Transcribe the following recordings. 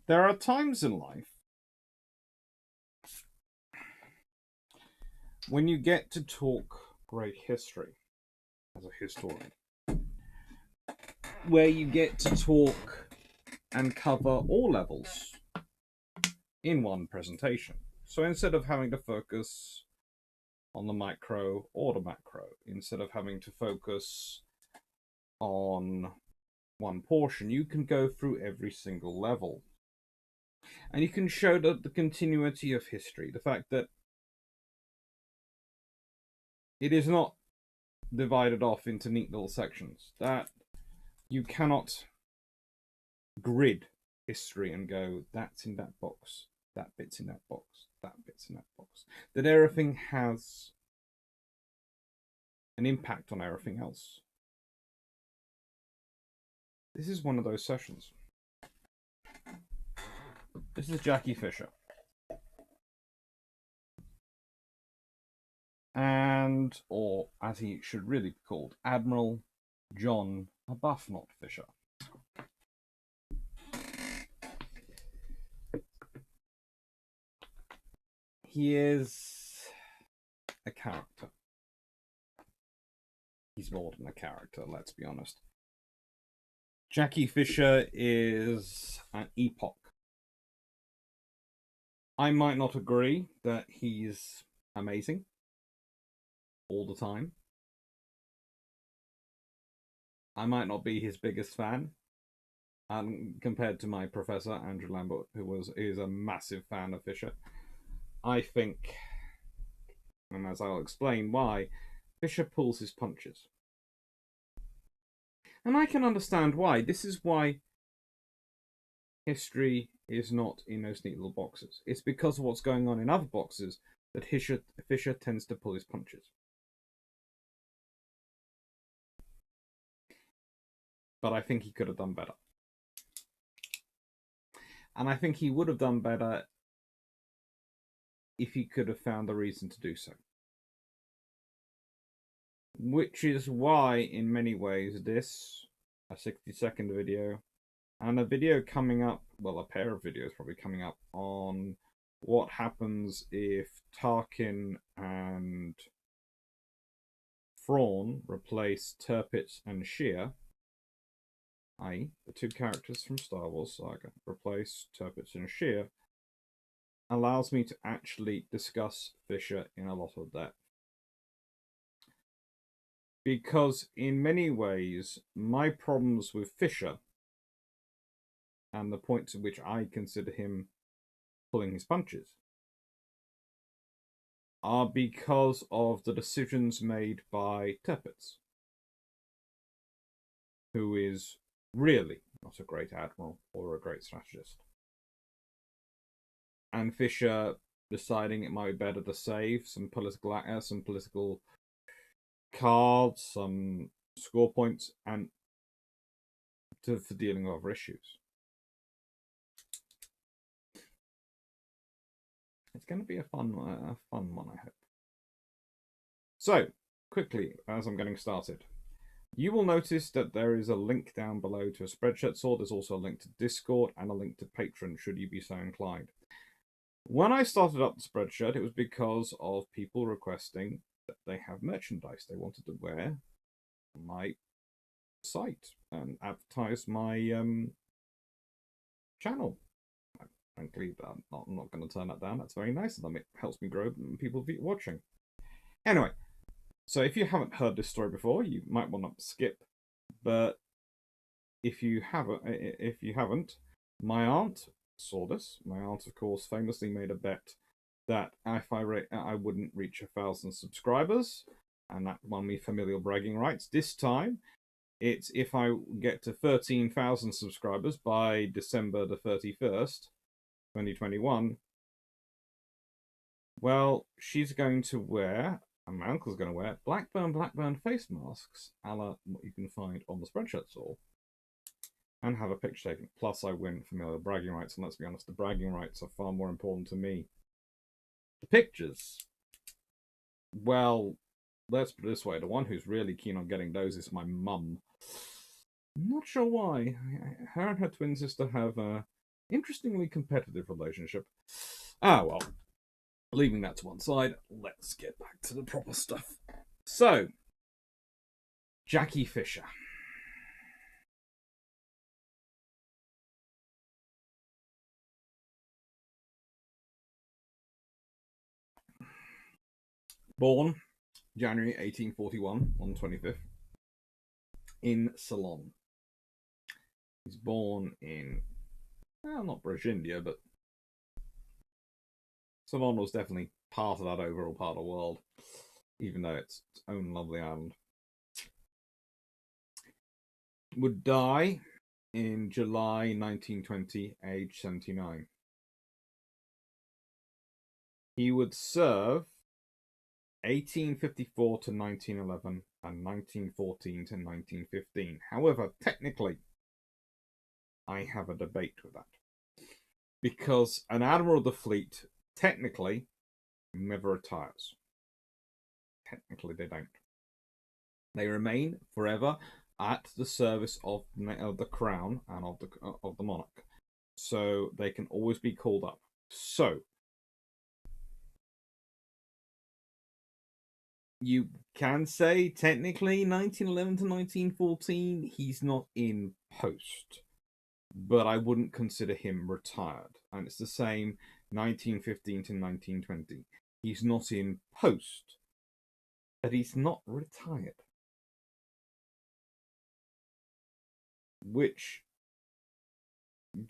There are times in life when you get to talk great history as a historian, where you get to talk and cover all levels in one presentation. So instead of having to focus on the micro or the macro, instead of having to focus on one portion, you can go through every single level. And you can show the continuity of history, the fact that it is not divided off into neat little sections, that you cannot grid history and go, that's in that box, that bit's in that box, that bit's in that box. That everything has an impact on everything else. This is one of those sessions. This is Jackie Fisher. And, or as he should really be called, Admiral John Arbuthnot Fisher. He is a character. He's more than a character, let's be honest. Jackie Fisher is an epoch. I might not agree that he's amazing all the time. I might not be his biggest fan, compared to my professor, Andrew Lambert, who is a massive fan of Fisher. I think, and as I'll explain why, Fisher pulls his punches. And I can understand why. This is why history is not in those neat little boxes. It's because of what's going on in other boxes that Fisher tends to pull his punches. But I think he could have done better. And I think he would have done better if he could have found a reason to do so. Which is why, in many ways, this, a 60-second video, and a video coming up, well, a pair of videos probably coming up, on what happens if Tarkin and Thrawn replace Tirpitz and Shear, i.e. the two characters from Star Wars Saga, replace Tirpitz and Shear, allows me to actually discuss Fisher in a lot of depth. Because in many ways, my problems with Fisher, and the points at which I consider him pulling his punches, are because of the decisions made by Tirpitz, who is really not a great admiral or a great strategist. And Fisher deciding it might be better to save some political cards, some score points, and for dealing with other issues. It's going to be a fun one, I hope. So, quickly, as I'm getting started, you will notice that there is a link down below to a spreadshirt sword. There's also a link to Discord and a link to Patreon, should you be so inclined. When I started up the spreadshirt, it was because of people requesting that they have merchandise they wanted to wear on my site and advertise my channel. Frankly, I'm not going to turn that down. That's very nice of them. It helps me grow and people watching. Anyway, so if you haven't heard this story before, you might want to skip. But if you haven't, my aunt saw this. My aunt, of course, famously made a bet that if I wouldn't reach 1,000 subscribers, and that won me familial bragging rights. This time, it's if I get to 13,000 subscribers by December the 31st, 2021. Well, she's going to wear, and my uncle's going to wear, Blackburn face masks, a la what you can find on the Spreadshirt store, and have a picture taken. Plus, I win familial bragging rights, and let's be honest, the bragging rights are far more important to me. The pictures, well, let's put it this way, the one who's really keen on getting those is my mum. I'm not sure why. Her and her twin sister have Interestingly competitive relationship. Ah, well, leaving that to one side, let's get back to the proper stuff. So, Jackie Fisher. Born January 1841 on the 25th in Ceylon. He's born in, well, not British India, but Ceylon was definitely part of that overall part of the world, even though it's its own lovely island. Would die in July 1920, age 79. He would serve 1854 to 1911 and 1914 to 1915. However, technically, I have a debate with that. Because an admiral of the fleet, technically, never retires. Technically, they don't. They remain forever at the service of the crown and of the monarch. So they can always be called up. So you can say technically 1911 to 1914 he's not in post, but I wouldn't consider him retired. And it's the same 1915 to 1920. He's not in post, but he's not retired. Which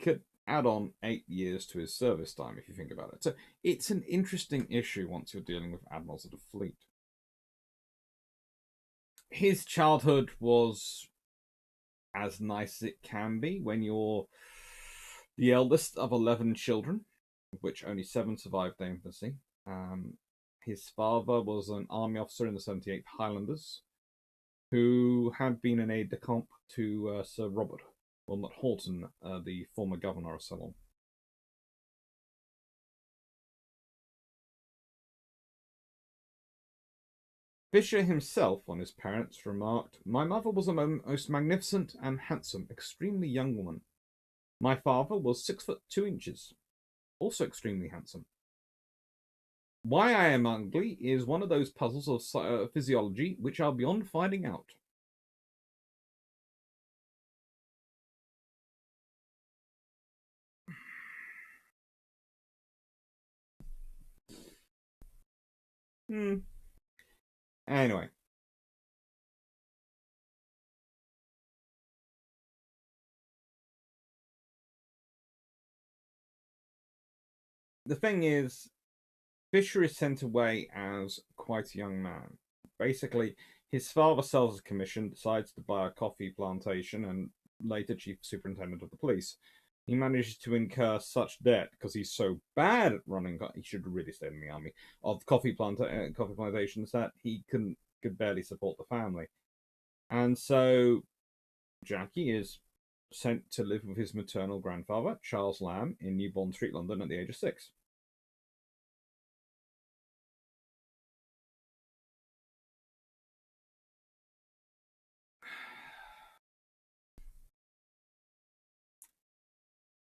could add on 8 years to his service time if you think about it. So it's an interesting issue once you're dealing with admirals of the fleet. His childhood was as nice as it can be when you're the eldest of 11 children, of which only 7 survived their infancy. His father was an army officer in the 78th Highlanders who had been an aide-de-camp to Sir Robert Wilmot Horton, the former governor of Ceylon. Fisher himself, on his parents, remarked, "My mother was a most magnificent and handsome, extremely young woman. My father was 6 foot 2 inches, also extremely handsome. Why I am ugly is one of those puzzles of physiology which are beyond finding out." Anyway, the thing is, Fisher is sent away as quite a young man. Basically, his father sells his commission, decides to buy a coffee plantation, and later chief superintendent of the police. He manages to incur such debt because he's so bad at running. He should really stay in the army of coffee plantations that he could barely support the family, and so Jackie is sent to live with his maternal grandfather, Charles Lamb, in New Bond Street, London, at the age of 6.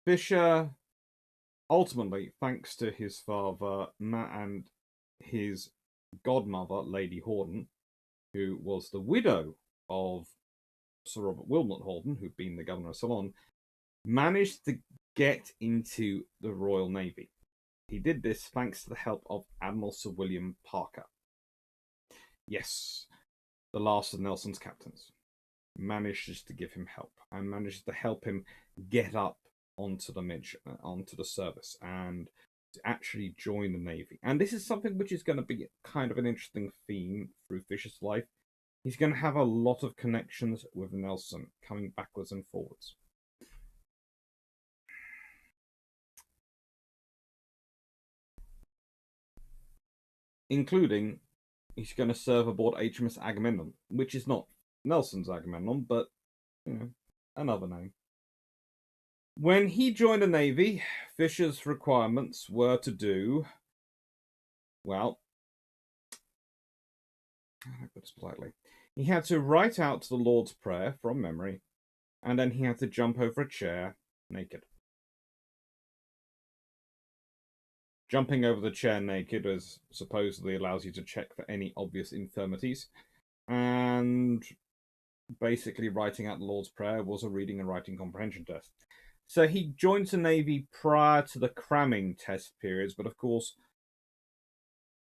Fisher ultimately, thanks to his father and his godmother, Lady Horden, who was the widow of Sir Robert Wilmot Horden, who'd been the governor of Ceylon, managed to get into the Royal Navy. He did this thanks to the help of Admiral Sir William Parker. Yes, the last of Nelson's captains manages to give him help and manages to help him get up onto the service and to actually join the Navy. And this is something which is going to be kind of an interesting theme through Fisher's life. He's going to have a lot of connections with Nelson, coming backwards and forwards. Including, he's going to serve aboard HMS Agamemnon, which is not Nelson's Agamemnon, but, another name. When he joined the Navy, Fisher's requirements were to do, well, I put this politely, he had to write out the Lord's Prayer from memory, and then he had to jump over a chair naked. Jumping over the chair naked as supposedly allows you to check for any obvious infirmities. And basically writing out the Lord's Prayer was a reading and writing comprehension test. So he joins the Navy prior to the cramming test periods, but of course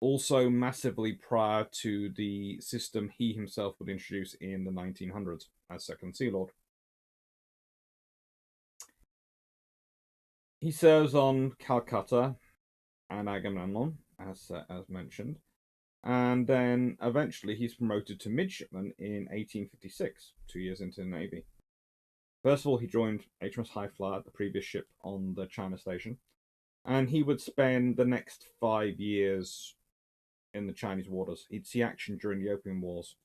also massively prior to the system he himself would introduce in the 1900s as Second Sea Lord. He serves on Calcutta and Agamemnon, as mentioned, and then eventually he's promoted to midshipman in 1856, 2 years into the Navy. First of all, he joined HMS Highflyer, the previous ship on the China station, and he would spend the next 5 years in the Chinese waters. He'd see action during the Opium Wars.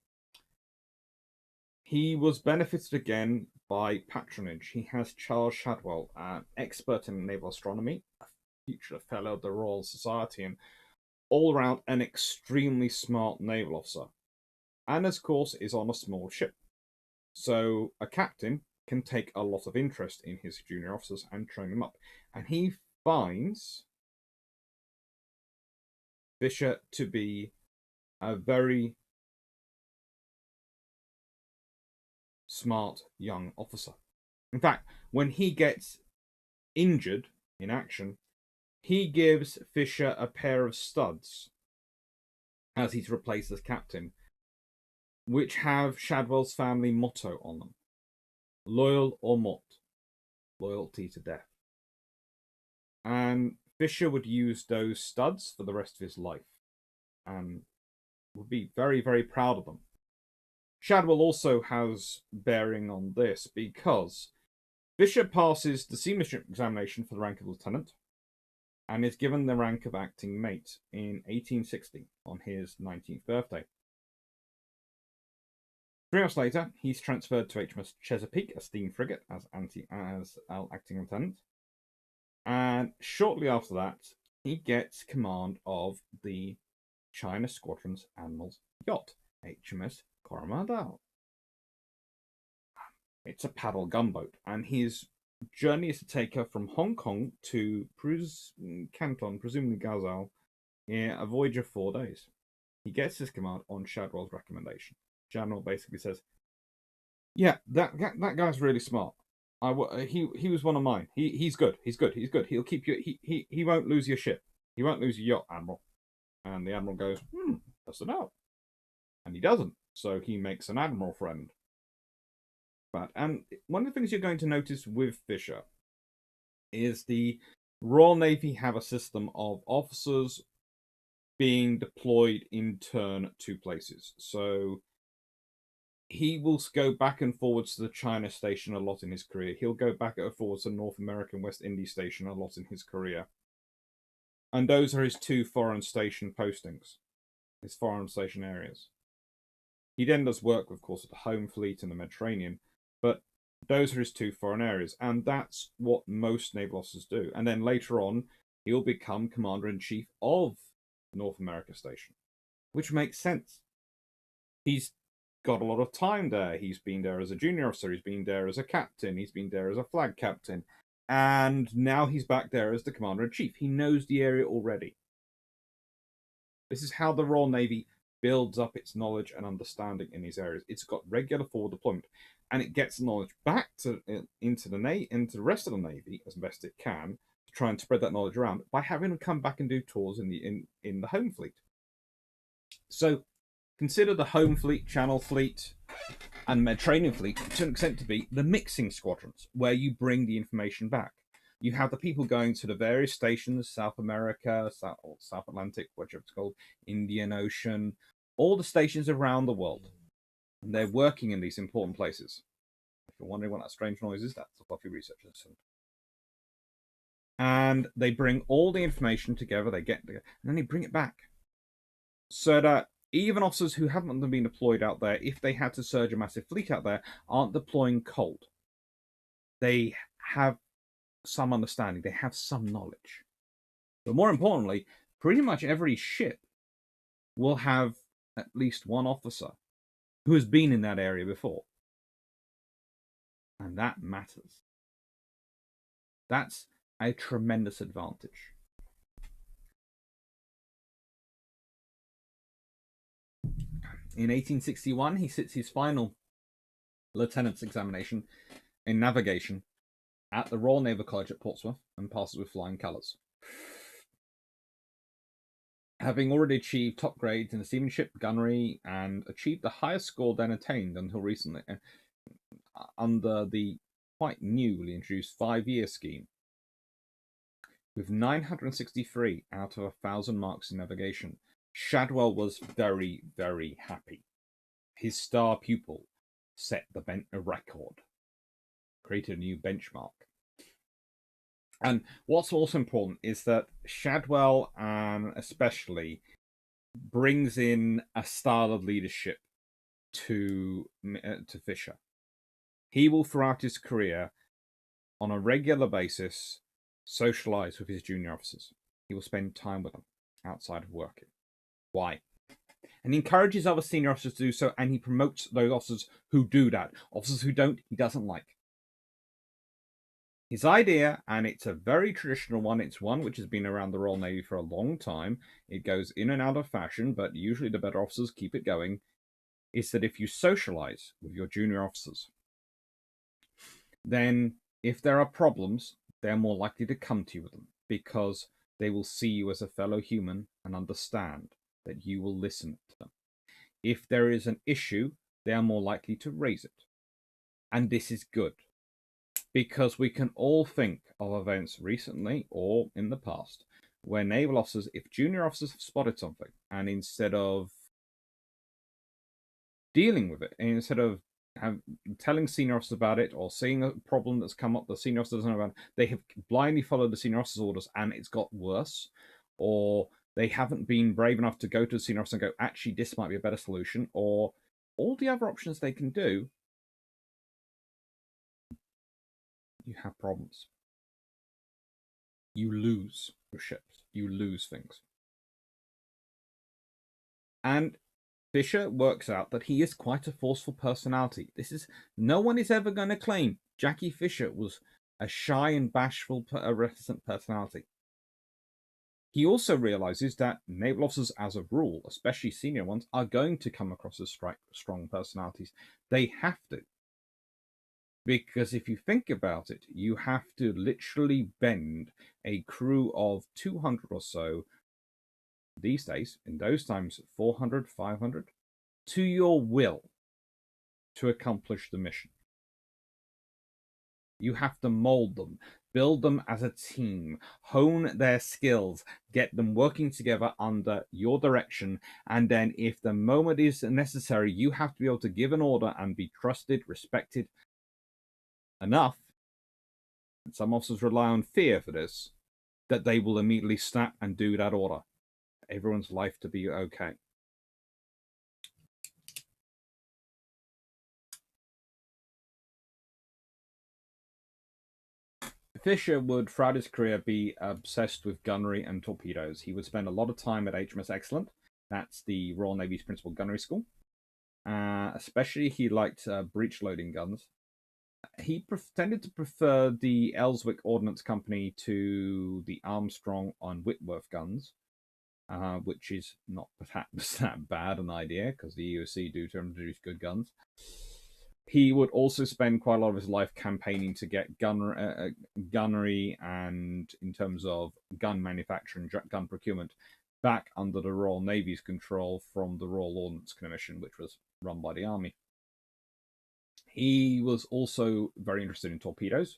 He was benefited again by patronage. He has Charles Shadwell, an expert in naval astronomy, a future fellow of the Royal Society, and all around an extremely smart naval officer. And of course, is on a small ship. So a captain can take a lot of interest in his junior officers and train them up. And he finds Fisher to be a very smart young officer. In fact, when he gets injured in action, he gives Fisher a pair of studs as he's replaced as captain, which have Shadwell's family motto on them: loyal or mort, loyalty to death. And Fisher would use those studs for the rest of his life and would be very, very proud of them. Shadwell also has bearing on this because Fisher passes the seamanship examination for the rank of lieutenant and is given the rank of acting mate in 1860 on his 19th birthday. 3 months later, he's transferred to HMS Chesapeake, a steam frigate, as acting lieutenant. And shortly after that, he gets command of the China Squadron's Admiral's yacht, HMS Coromandel. It's a paddle gunboat, and his journey is to take her from Hong Kong to Canton, presumably Gazal, in a voyage of 4 days. He gets his command on Shadwell's recommendation. Shadwell basically says, "Yeah, that guy's really smart. He was one of mine. He's good. He's good. He's good. He'll keep you. He won't lose your ship. He won't lose your yacht, Admiral." And the Admiral goes, "That's a no," and he doesn't. So he makes an Admiral friend. And one of the things you're going to notice with Fisher is the Royal Navy have a system of officers being deployed in turn to places. So he will go back and forwards to the China station a lot in his career. He'll go back and forwards to North American West Indies station a lot in his career. And those are his 2 foreign station postings, his foreign station areas. He then does work, of course, with the Home Fleet and the Mediterranean, but those are his 2 foreign areas, and that's what most naval officers do. And then later on, he'll become Commander-in-Chief of North America Station, which makes sense. He's got a lot of time there. He's been there as a junior officer, he's been there as a captain, he's been there as a flag captain, and now he's back there as the Commander-in-Chief. He knows the area already. This is how the Royal Navy builds up its knowledge and understanding in these areas. It's got regular forward deployment, and it gets the knowledge back into the rest of the Navy as best it can to try and spread that knowledge around by having them come back and do tours in the Home Fleet. So consider the Home Fleet, Channel Fleet, and Mediterranean Fleet to an extent to be the mixing squadrons, where you bring the information back. You have the people going to the various stations: South America, South Atlantic, whichever it's called, Indian Ocean, all the stations around the world. And they're working in these important places. If you're wondering what that strange noise is, that's a Fluffy Research Assistant. And they bring all the information together, they get together, and then they bring it back. So that even officers who haven't been deployed out there, if they had to surge a massive fleet out there, aren't deploying cold. They have some understanding, they have some knowledge. But more importantly, pretty much every ship will have at least one officer who has been in that area before. And that matters. That's a tremendous advantage. In 1861, he sits his final lieutenant's examination in navigation at the Royal Naval College at Portsmouth and passes with flying colours. Having already achieved top grades in the seamanship, gunnery, and achieved the highest score then attained until recently under the quite newly introduced 5-year scheme, with 963 out of 1,000 marks in navigation, Shadwell was very, very happy. His star pupil set a record, created a new benchmark. And what's also important is that Shadwell, especially, brings in a style of leadership to Fisher. He will, throughout his career, on a regular basis, socialize with his junior officers. He will spend time with them outside of working. Why? And he encourages other senior officers to do so, and he promotes those officers who do that. Officers who don't, he doesn't like. His idea, and it's a very traditional one, it's one which has been around the Royal Navy for a long time, it goes in and out of fashion, but usually the better officers keep it going, is that if you socialize with your junior officers, then if there are problems, they're more likely to come to you with them, because they will see you as a fellow human and understand that you will listen to them. If there is an issue, they are more likely to raise it. And this is good, because we can all think of events recently or in the past where naval officers, if junior officers have spotted something, and instead of dealing with it, and instead of telling senior officers about it or seeing a problem that's come up the senior officer doesn't know about, they have blindly followed the senior officer's orders and it's got worse, or they haven't been brave enough to go to the senior officer and go, actually, this might be a better solution, or all the other options they can do, you have problems. You lose your ships. You lose things. And Fisher works out that he is quite a forceful personality. No one is ever going to claim Jackie Fisher was a shy and bashful, reticent personality. He also realizes that naval officers, as a rule, especially senior ones, are going to come across as strong personalities. They have to. Because if you think about it, you have to literally bend a crew of 200 or so, these days, in those times, 400, 500, to your will to accomplish the mission. You have to mold them, build them as a team, hone their skills, get them working together under your direction, and then if the moment is necessary, you have to be able to give an order and be trusted, respected enough, and some officers rely on fear for this, that they will immediately snap and do that order. Everyone's life to be okay. Fisher would, throughout his career, be obsessed with gunnery and torpedoes. He would spend a lot of time at HMS Excellent. That's the Royal Navy's principal gunnery school. Especially, he liked breech-loading guns. He tended to prefer the Ellswick Ordnance Company to the Armstrong and Whitworth guns, which is not perhaps that bad an idea, because the EOC do introduce good guns. He would also spend quite a lot of his life campaigning to get gunnery and, in terms of gun manufacture and gun procurement, back under the Royal Navy's control from the Royal Ordnance Commission, which was run by the Army. He was also very interested in torpedoes,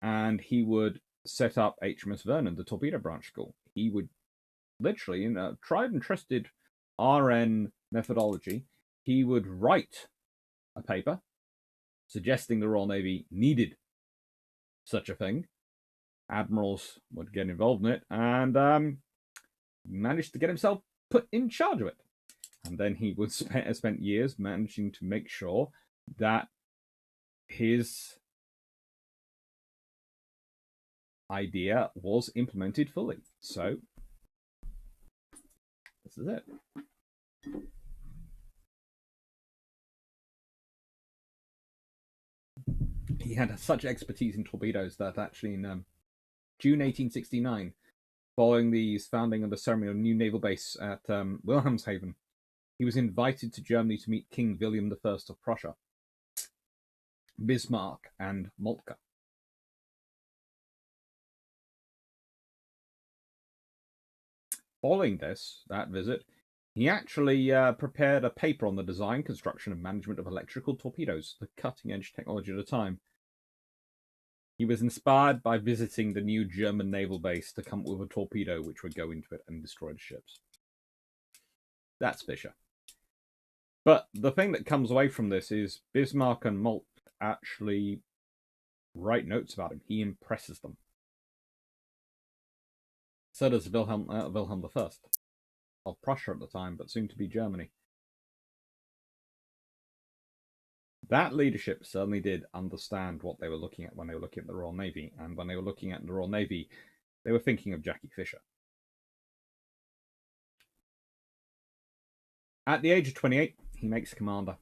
and he would set up HMS Vernon, the torpedo branch school. He would literally, in a tried and trusted RN methodology, he would write a paper suggesting the Royal Navy needed such a thing. Admirals would get involved in it, and managed to get himself put in charge of it. And then he would spent years managing to make sure that his idea was implemented fully. So this is it. He had such expertise in torpedoes that actually in June 1869, following the founding of the ceremony of a new naval base at Wilhelmshaven, he was invited to Germany to meet King William I of Prussia, Bismarck, and Moltke. Following that visit, he actually prepared a paper on the design, construction, and management of electrical torpedoes, the cutting-edge technology at the time. He was inspired by visiting the new German naval base to come up with a torpedo which would go into it and destroy the ships. That's Fischer. But the thing that comes away from this is Bismarck and Moltke actually write notes about him. He impresses them. So does Wilhelm I of Prussia at the time, but soon to be Germany. That leadership certainly did understand what they were looking at when they were looking at the Royal Navy. And when they were looking at the Royal Navy, they were thinking of Jackie Fisher. At the age of 28, he makes commander.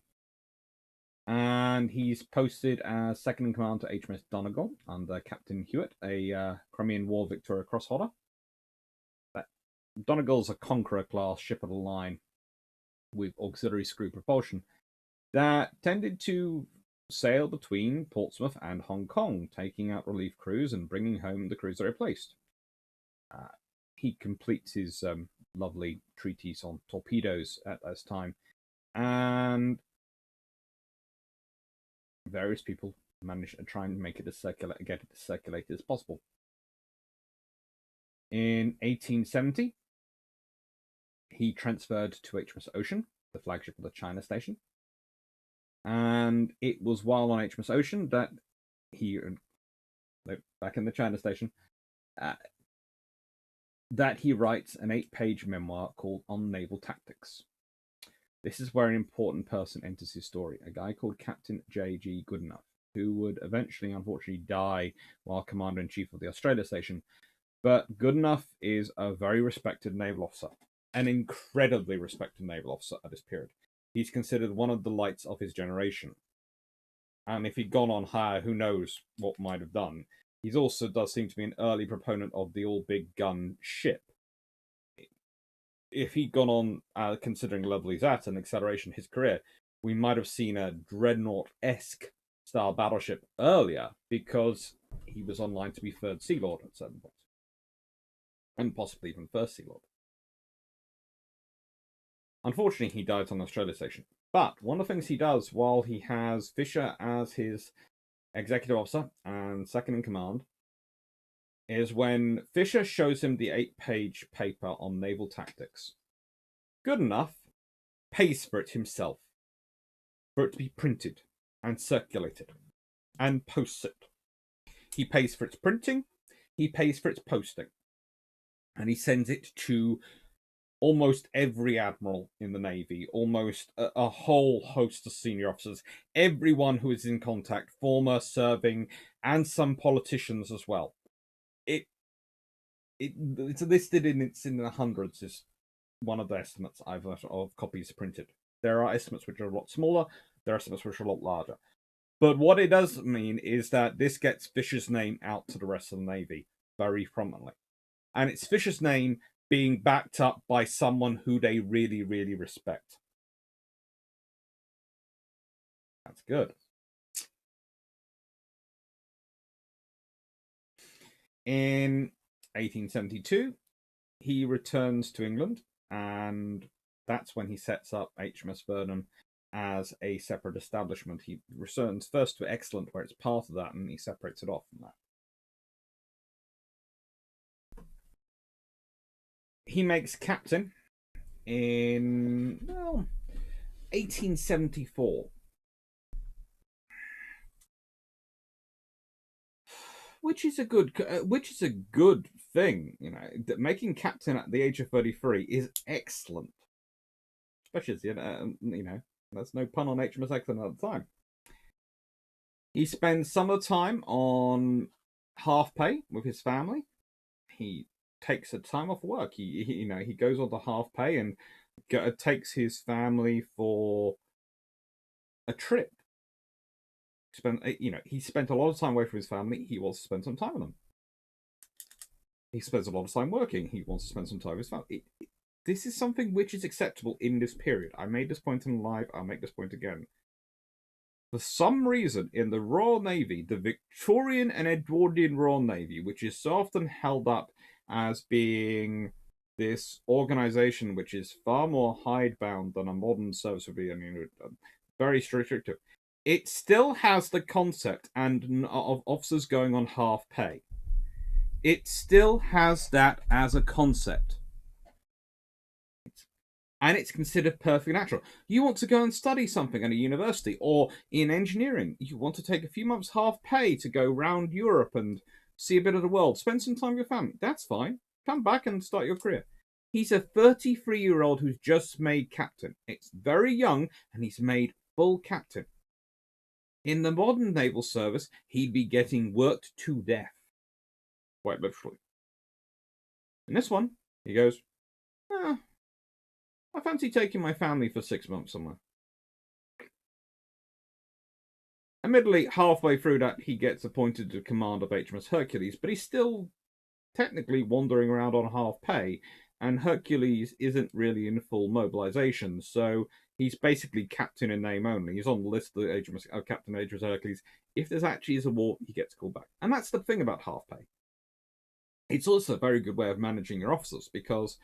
And he's posted as second in command to HMS Donegal under Captain Hewitt, a Crimean War Victoria Cross holder. Donegal's a Conqueror-class ship of the line with auxiliary screw propulsion that tended to sail between Portsmouth and Hong Kong, taking out relief crews and bringing home the crews they replaced. He completes his lovely treatise on torpedoes at this time, and various people manage to try and make it get it as circulated as possible. In 1870, he transferred to HMS Ocean, the flagship of the China Station. And it was while on HMS Ocean that he, back in the China Station, that he writes an 8-page memoir called On Naval Tactics. This is where an important person enters his story, a guy called Captain J.G. Goodenough, who would eventually, unfortunately, die while Commander-in-Chief of the Australia Station. But Goodenough is a very respected naval officer, an incredibly respected naval officer at this period. He's considered one of the lights of his generation. And if he'd gone on higher, who knows what might have done. He also does seem to be an early proponent of the all-big gun ship. If he'd gone on, considering the level he's at and acceleration of his career, we might have seen a Dreadnought-esque style battleship earlier, because he was on line to be Third Sea Lord at certain points. And possibly even First Sea Lord. Unfortunately, he dies on the Australia Station. But one of the things he does while he has Fisher as his executive officer and second in command is when Fisher shows him the 8-page paper on naval tactics. Goodenough pays for it himself, for it to be printed and circulated, and posts it. He pays for its printing, he pays for its posting, and he sends it to almost every admiral in the Navy, almost a whole host of senior officers, everyone who is in contact, former, serving, and some politicians as well. It's listed it's in the hundreds, is one of the estimates I've heard of copies printed. There are estimates which are a lot smaller, there are estimates which are a lot larger. But what it does mean is that this gets Fisher's name out to the rest of the Navy very prominently. And it's Fisher's name being backed up by someone who they really, really respect. That's good. In 1872, he returns to England, and that's when he sets up HMS Vernon as a separate establishment. He returns first to Excellent, where it's part of that, and he separates it off from that. He makes captain in 1874. Which is a good thing, Making captain at the age of 33 is excellent, especially there's no pun on HMS Excellent at the time. He spends some of the time on half pay with his family. He takes a time off work. He goes on to half pay and takes his family for a trip. He spent a lot of time away from his family. He wants to spend some time with them. He spends a lot of time working. He wants to spend some time with his family. this is something which is acceptable in this period. I made this point in live, I'll make this point again. For some reason, in the Royal Navy, the Victorian and Edwardian Royal Navy, which is so often held up as being this organization which is far more hidebound than a modern service would be, I mean, very restrictive, it still has the concept of officers going on half pay. It still has that as a concept. And it's considered perfectly natural. You want to go and study something at a university or in engineering. You want to take a few months half pay to go round Europe and see a bit of the world. Spend some time with your family. That's fine. Come back and start your career. He's a 33-year-old who's just made captain. It's very young, and he's made full captain. In the modern naval service, he'd be getting worked to death. Quite literally. In this one, he goes, I fancy taking my family for 6 months somewhere. Admittedly, halfway through that, he gets appointed to command of HMS Hercules, but he's still technically wandering around on half pay, and Hercules isn't really in full mobilization, so he's basically captain in name only. He's on the list of the HMS, Captain HMS Hercules. If there's actually a war, he gets called back. And that's the thing about half pay. It's also a very good way of managing your officers, because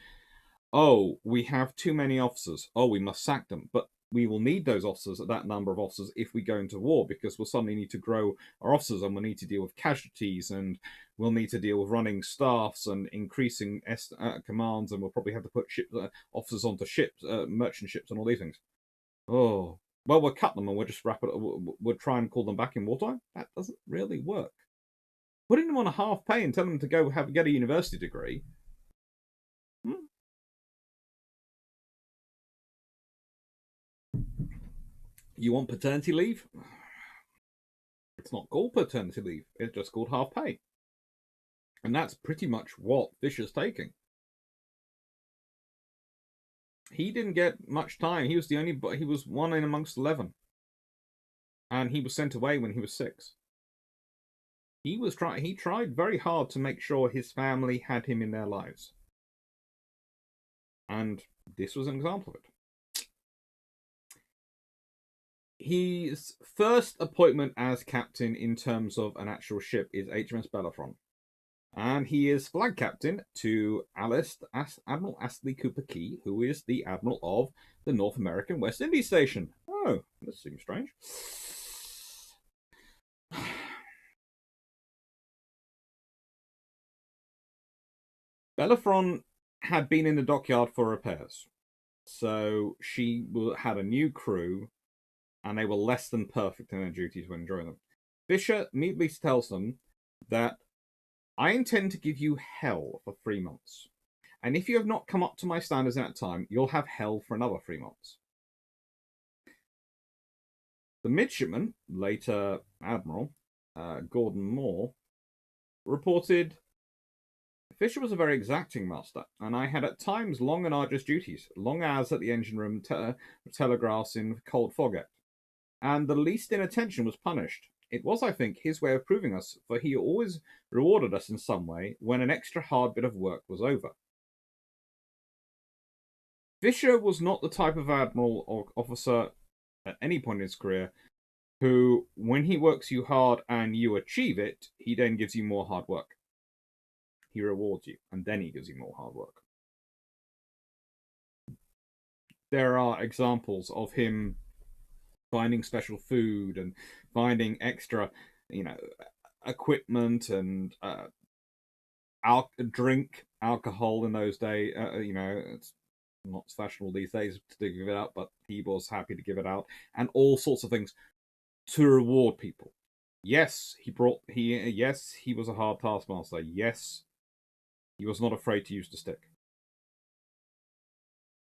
we have too many officers. We must sack them. But we will need those officers, that number of officers, if we go into war, because we'll suddenly need to grow our officers, and we'll need to deal with casualties, and we'll need to deal with running staffs and increasing commands, and we'll probably have to put officers onto ships, merchant ships, and all these things. Well, we'll cut them and we'll just we'll try and call them back in wartime. That doesn't really work. Putting them on a half pay and telling them to go get a university degree. You want paternity leave? It's not called paternity leave. It's just called half pay. And that's pretty much what Fisher's taking. He didn't get much time. He was one in amongst 11. And he was sent away when he was 6. He tried very hard to make sure his family had him in their lives. And this was an example of it. His first appointment as captain in terms of an actual ship is HMS Bellerophon. And he is flag captain to Admiral Astley Cooper Key, who is the Admiral of the North American West Indies Station. Oh, this seems strange. Bellerophon had been in the dockyard for repairs. So she had a new crew, and they were less than perfect in their duties when joining them. Fisher immediately tells them that I intend to give you hell for 3 months. And if you have not come up to my standards in that time, you'll have hell for another 3 months. The midshipman, later Admiral, Gordon Moore, reported, Fisher was a very exacting master, and I had at times long and arduous duties, long hours at the engine room, telegraphs in cold fogget, and the least inattention was punished. It was, I think, his way of proving us, for he always rewarded us in some way when an extra hard bit of work was over. Fisher was not the type of admiral or officer at any point in his career who, when he works you hard and you achieve it, he then gives you more hard work. He rewards you, and then he gives you more hard work. There are examples of him finding special food and finding extra, equipment and drink alcohol in those days. It's not fashionable these days to give it out, but he was happy to give it out, and all sorts of things to reward people. Yes, he was a hard taskmaster. Yes, he was not afraid to use the stick.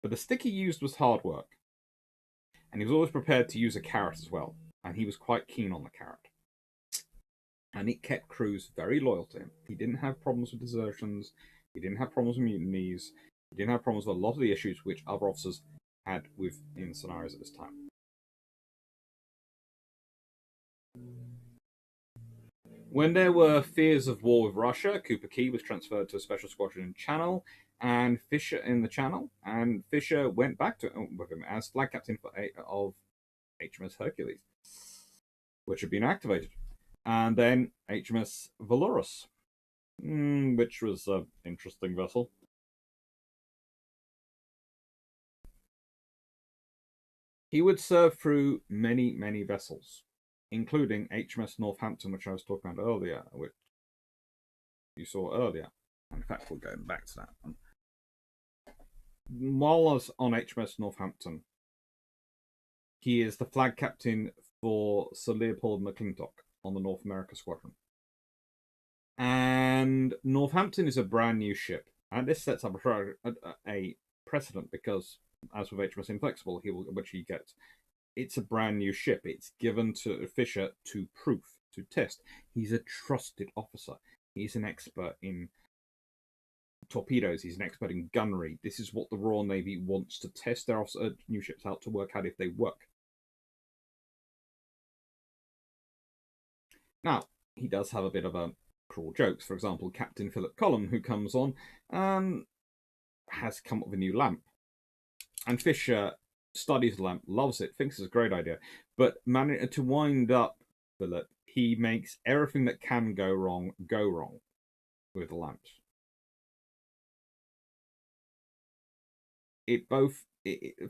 But the stick he used was hard work. And he was always prepared to use a carrot as well. And he was quite keen on the carrot. And it kept crews very loyal to him. He didn't have problems with desertions. He didn't have problems with mutinies. He didn't have problems with a lot of the issues which other officers had in scenarios at this time. When there were fears of war with Russia, Cooper Key was transferred to a special squadron in Channel, and Fisher in the Channel, and Fisher went back with him as flag captain of HMS Hercules, which had been activated, and then HMS Valorous, which was an interesting vessel. He would serve through many, many vessels, including HMS Northampton, which I was talking about earlier, which you saw earlier. In fact, we'll go back to that one. While I was on HMS Northampton, he is the flag captain for Sir Leopold McClintock on the North America Squadron. And Northampton is a brand new ship, and this sets up a precedent because, as with HMS Inflexible, which he gets, it's a brand new ship. It's given to Fisher to proof, to test. He's a trusted officer. He's an expert in torpedoes. He's an expert in gunnery. This is what the Royal Navy wants to test their new ships out to work out if they work. Now, he does have a bit of a cruel jokes. For example, Captain Philip Collum, who comes on, has come up with a new lamp. And Fisher studies the lamp, loves it, thinks it's a great idea. But to wind up Philip, he makes everything that can go wrong with the lamps.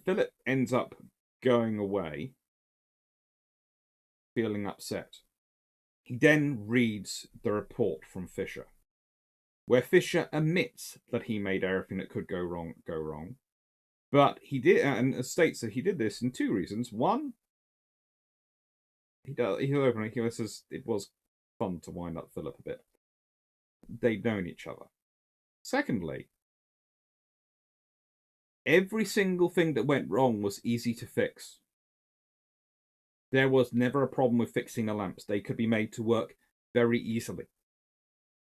Philip ends up going away, feeling upset. He then reads the report from Fisher, where Fisher admits that he made everything that could go wrong. But he did, and states that he did this in two reasons. One, he says it was fun to wind up Philip a bit. They'd known each other. Secondly, every single thing that went wrong was easy to fix. There was never a problem with fixing the lamps. They could be made to work very easily.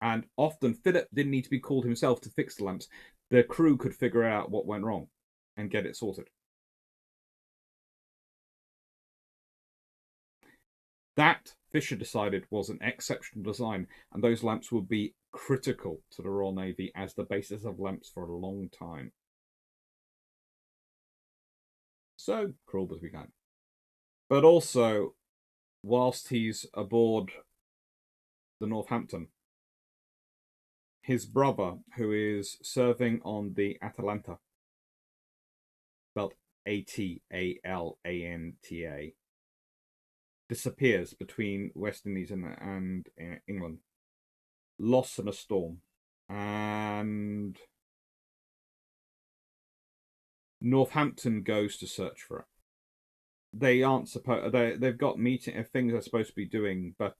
And often Philip didn't need to be called himself to fix the lamps. The crew could figure out what went wrong and get it sorted. That, Fisher decided, was an exceptional design, and those lamps would be critical to the Royal Navy as the basis of lamps for a long time. So, cruel as we can. But also, whilst he's aboard the Northampton, his brother, who is serving on the Atalanta, spelled Atalanta, disappears between West Indies and England, lost in a storm, and Northampton goes to search for it. They aren't supposed. They've got things they're supposed to be doing, but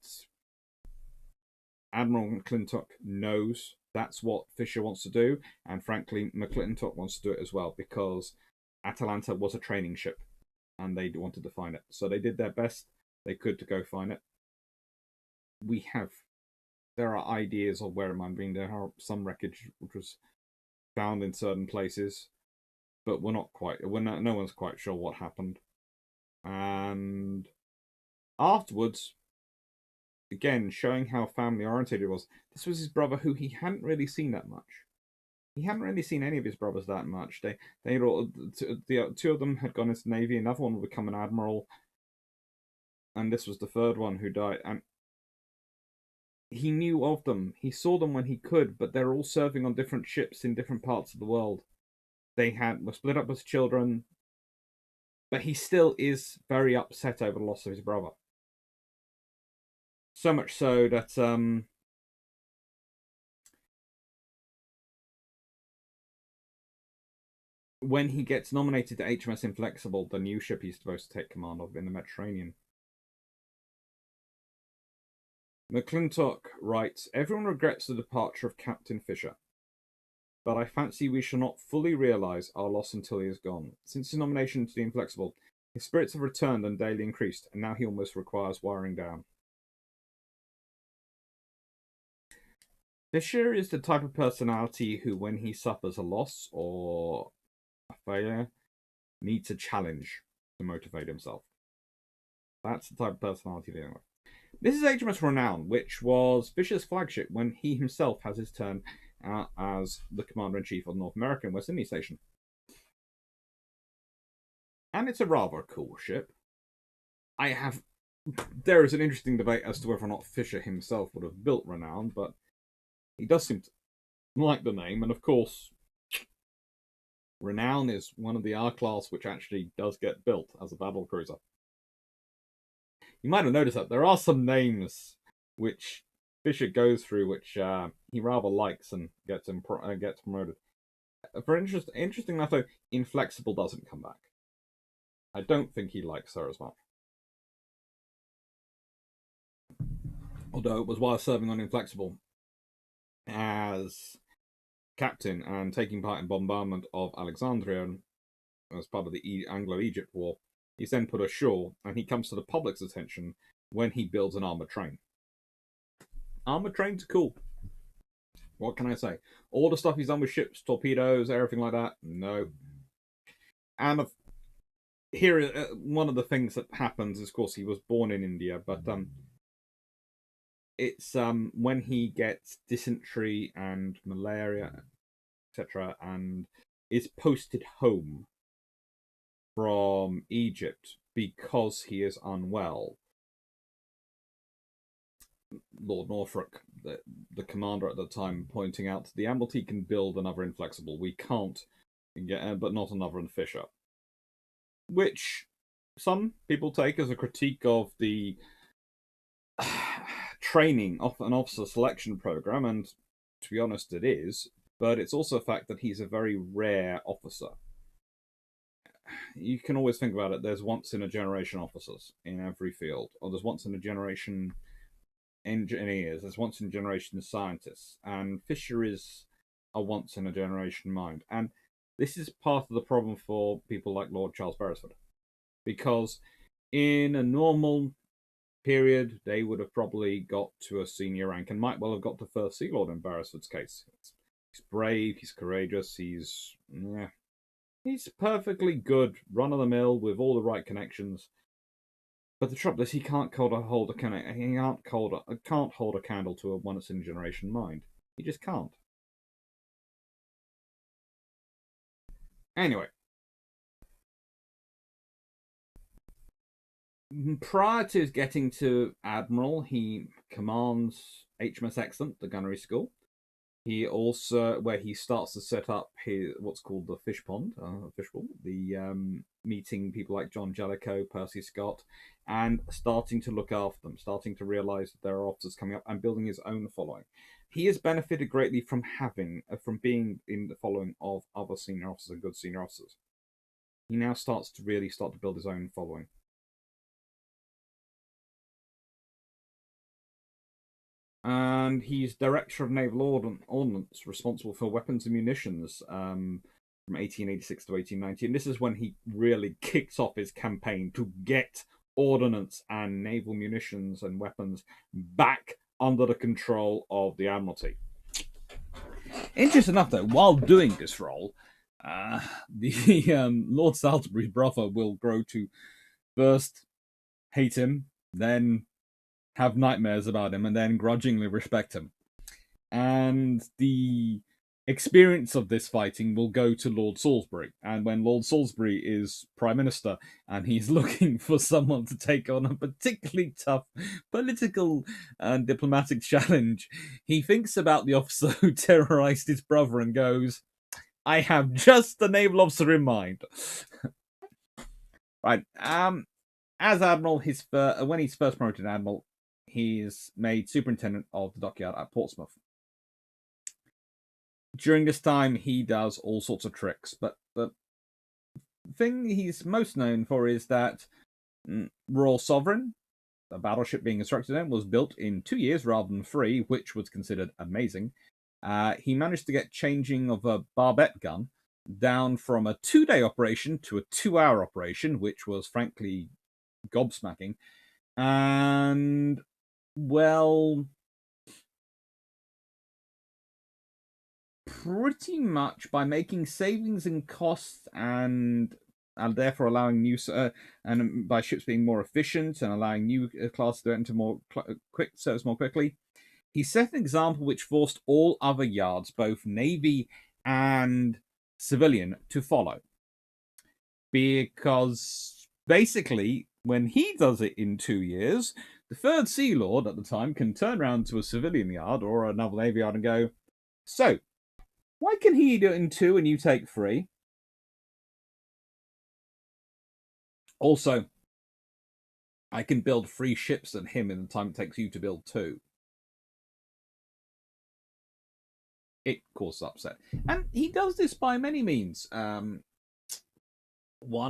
Admiral McClintock knows that's what Fisher wants to do, and frankly, McClintock wants to do it as well because Atalanta was a training ship, and they wanted to find it. So they did their best they could to go find it. There are ideas of where it might be. There are some wreckage which was found in certain places, but no one's quite sure what happened. And afterwards, again, showing how family oriented it was. This was his brother who he hadn't really seen that much. He hadn't really seen any of his brothers that much. The two of them had gone into the Navy. Another one would become an admiral, and this was the third one who died. And he knew of them. He saw them when he could, but they're all serving on different ships in different parts of the world. They were split up as children, but he still is very upset over the loss of his brother. So much so that when he gets nominated to HMS Inflexible, the new ship he's supposed to take command of in the Mediterranean, McClintock writes, "Everyone regrets the departure of Captain Fisher, but I fancy we shall not fully realise our loss until he is gone. Since his nomination to the Inflexible, his spirits have returned and daily increased, and now he almost requires wiring down." Fisher is the type of personality who, when he suffers a loss or a failure, needs a challenge to motivate himself. That's the type of personality dealing with. This is HMS Renown, which was Fisher's flagship when he himself has his turn as the Commander-in-Chief of North American West Indies Station. And it's a rather cool ship. There is an interesting debate as to whether or not Fisher himself would have built Renown, but he does seem to like the name, and of course, Renown is one of the R-class which actually does get built as a battle cruiser. You might have noticed that there are some names which Fisher goes through which he rather likes and gets promoted. For interesting enough, though, Inflexible doesn't come back. I don't think he likes her as much. Although it was while serving on Inflexible as captain and taking part in bombardment of Alexandria as part of the Anglo-Egypt War, he's then put ashore, and he comes to the public's attention when he builds an armored train. Armored trains are cool. What can I say? All the stuff he's done with ships, torpedoes, everything like that, no. And here, one of the things that happens is, of course, he was born in India, but it's when he gets dysentery and malaria, etc., and is posted home from Egypt because he is unwell. Lord Norfolk, the commander at the time, pointing out the Admiralty can build another Inflexible. We can't get, but not another Fisher. Which some people take as a critique of the training of an officer selection program, and to be honest, it is. But it's also a fact that he's a very rare officer. You can always think about it. There's once in a generation officers in every field, or there's once in a generation engineers, there's once in a generation scientists, and Fisher is a once in a generation mind. And this is part of the problem for people like Lord Charles Beresford, because in a normal period, they would have probably got to a senior rank and might well have got to First Sea Lord in Beresford's case. He's brave, he's courageous, he's perfectly good, run of the mill with all the right connections. But the trouble is, he can't hold a candle to a once in a generation mind. He just can't. Anyway, prior to getting to Admiral, he commands HMS Excellent, the gunnery school. He also, where he starts to set up his what's called the fish pond, fishbowl, meeting people like John Jellicoe, Percy Scott, and starting to look after them, starting to realise that there are officers coming up and building his own following. He has benefited greatly from being in the following of other senior officers and good senior officers. He now starts to build his own following. And he's Director of Naval Ordnance, responsible for weapons and munitions from 1886 to 1890. And this is when he really kicks off his campaign to get ordnance and naval munitions and weapons back under the control of the Admiralty. Interesting enough, though, while doing this role, the Lord Salisbury's brother will grow to first hate him, then have nightmares about him, and then grudgingly respect him. And the experience of this fighting will go to Lord Salisbury. And when Lord Salisbury is Prime Minister and he's looking for someone to take on a particularly tough political and diplomatic challenge, he thinks about the officer who terrorized his brother and goes, I have just the naval officer in mind. Right. As Admiral, when he's first promoted Admiral, he's made superintendent of the dockyard at Portsmouth. During this time, he does all sorts of tricks, but the thing he's most known for is that Royal Sovereign, a battleship being constructed in, was built in 2 years rather than 3, which was considered amazing. He managed to get changing of a barbette gun down from a 2-day operation to a 2-hour operation, which was frankly gobsmacking. And well, pretty much by making savings in costs and and therefore allowing new and by ships being more efficient and allowing new classes to enter more quick service more quickly. He set an example which forced all other yards, both Navy and civilian, to follow. Because basically, when he does it in 2 years, the third Sea Lord at the time can turn around to a civilian yard or a Naval Navy yard and go, so, why can he do it in 2 and you take 3? Also, I can build 3 ships than him in the time it takes you to build 2. It causes upset. And he does this by many means. One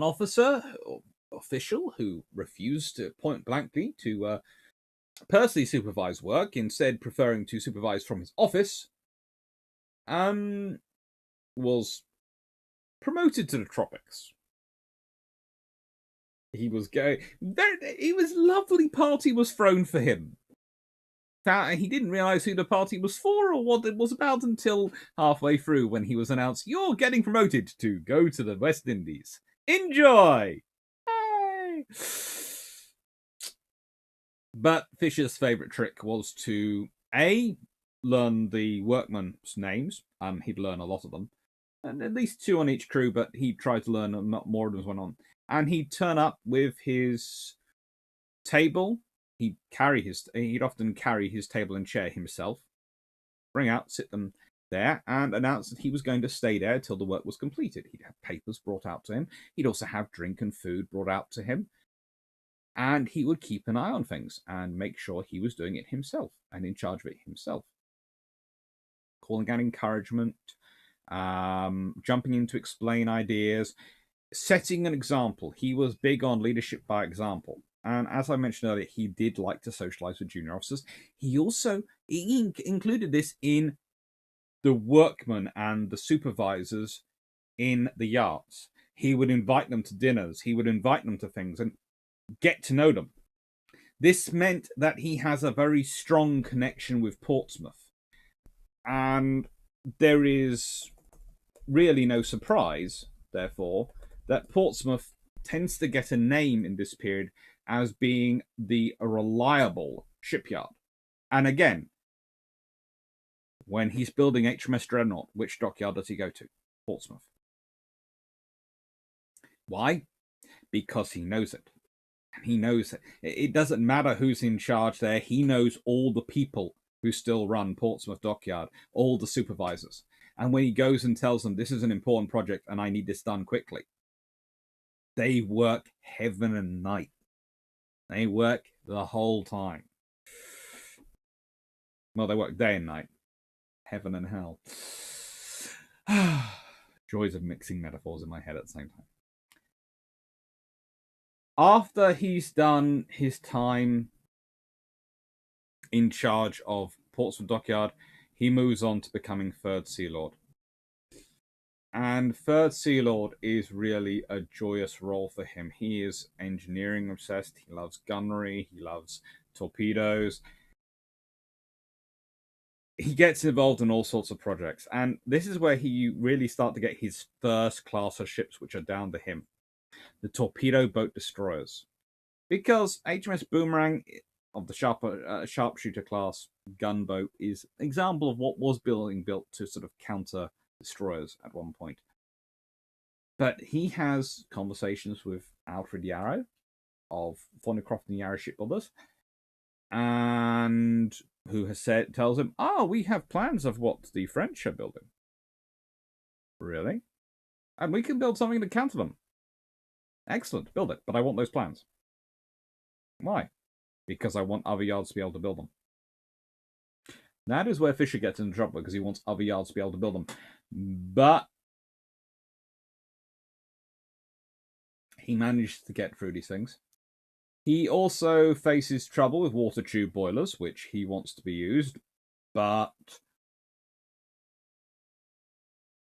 officer or official who refused to point blankly to personally supervise work, instead preferring to supervise from his office, was promoted to the tropics. He was going there. It was lovely party was thrown for him. He didn't realize who the party was for or what it was about until halfway through, when he was announced, "You're getting promoted to go to the West Indies. Enjoy!" Hey! But Fisher's favourite trick was to learn the workmen's names. He'd learn a lot of them, and at least 2 on each crew, but he'd try to learn more as went on. And he'd turn up with his table. He'd often carry his table and chair himself, bring out, sit them there, and announce that he was going to stay there till the work was completed. He'd have papers brought out to him. He'd also have drink and food brought out to him. And he would keep an eye on things and make sure he was doing it himself and in charge of it himself. Calling out encouragement, jumping in to explain ideas, setting an example. He was big on leadership by example. And as I mentioned earlier, he did like to socialize with junior officers. He also included this in the workmen and the supervisors in the yards. He would invite them to dinners. He would invite them to things and get to know them. This meant that he has a very strong connection with Portsmouth. And there is really no surprise, therefore, that Portsmouth tends to get a name in this period as being the reliable shipyard. And again, when he's building HMS Dreadnought, which dockyard does he go to? Portsmouth. Why? Because he knows it. He knows it. It doesn't matter who's in charge there. He knows all the people who still run Portsmouth Dockyard, all the supervisors. And when he goes and tells them, this is an important project and I need this done quickly, they work heaven and night. They work the whole time. Well, they work day and night. Heaven and hell. Joys of mixing metaphors in my head at the same time. After he's done his time in charge of Portsmouth Dockyard, he moves on to becoming Third Sea Lord. And Third Sea Lord is really a joyous role for him. He is engineering obsessed. He loves gunnery. He loves torpedoes. He gets involved in all sorts of projects. And this is where he really starts to get his first class of ships, which are down to him. The torpedo boat destroyers. Because HMS Boomerang of the sharpshooter class gunboat is an example of what was being built to sort of counter destroyers at one point. But he has conversations with Alfred Yarrow of Thornycroft and Yarrow Shipbuilders, and who tells him, we have plans of what the French are building. Really? And we can build something to counter them. Excellent, build it, but I want those plans. Why? Because I want other yards to be able to build them. That is where Fisher gets into trouble, because he wants other yards to be able to build them. But he manages to get through these things. He also faces trouble with water tube boilers, which he wants to be used, but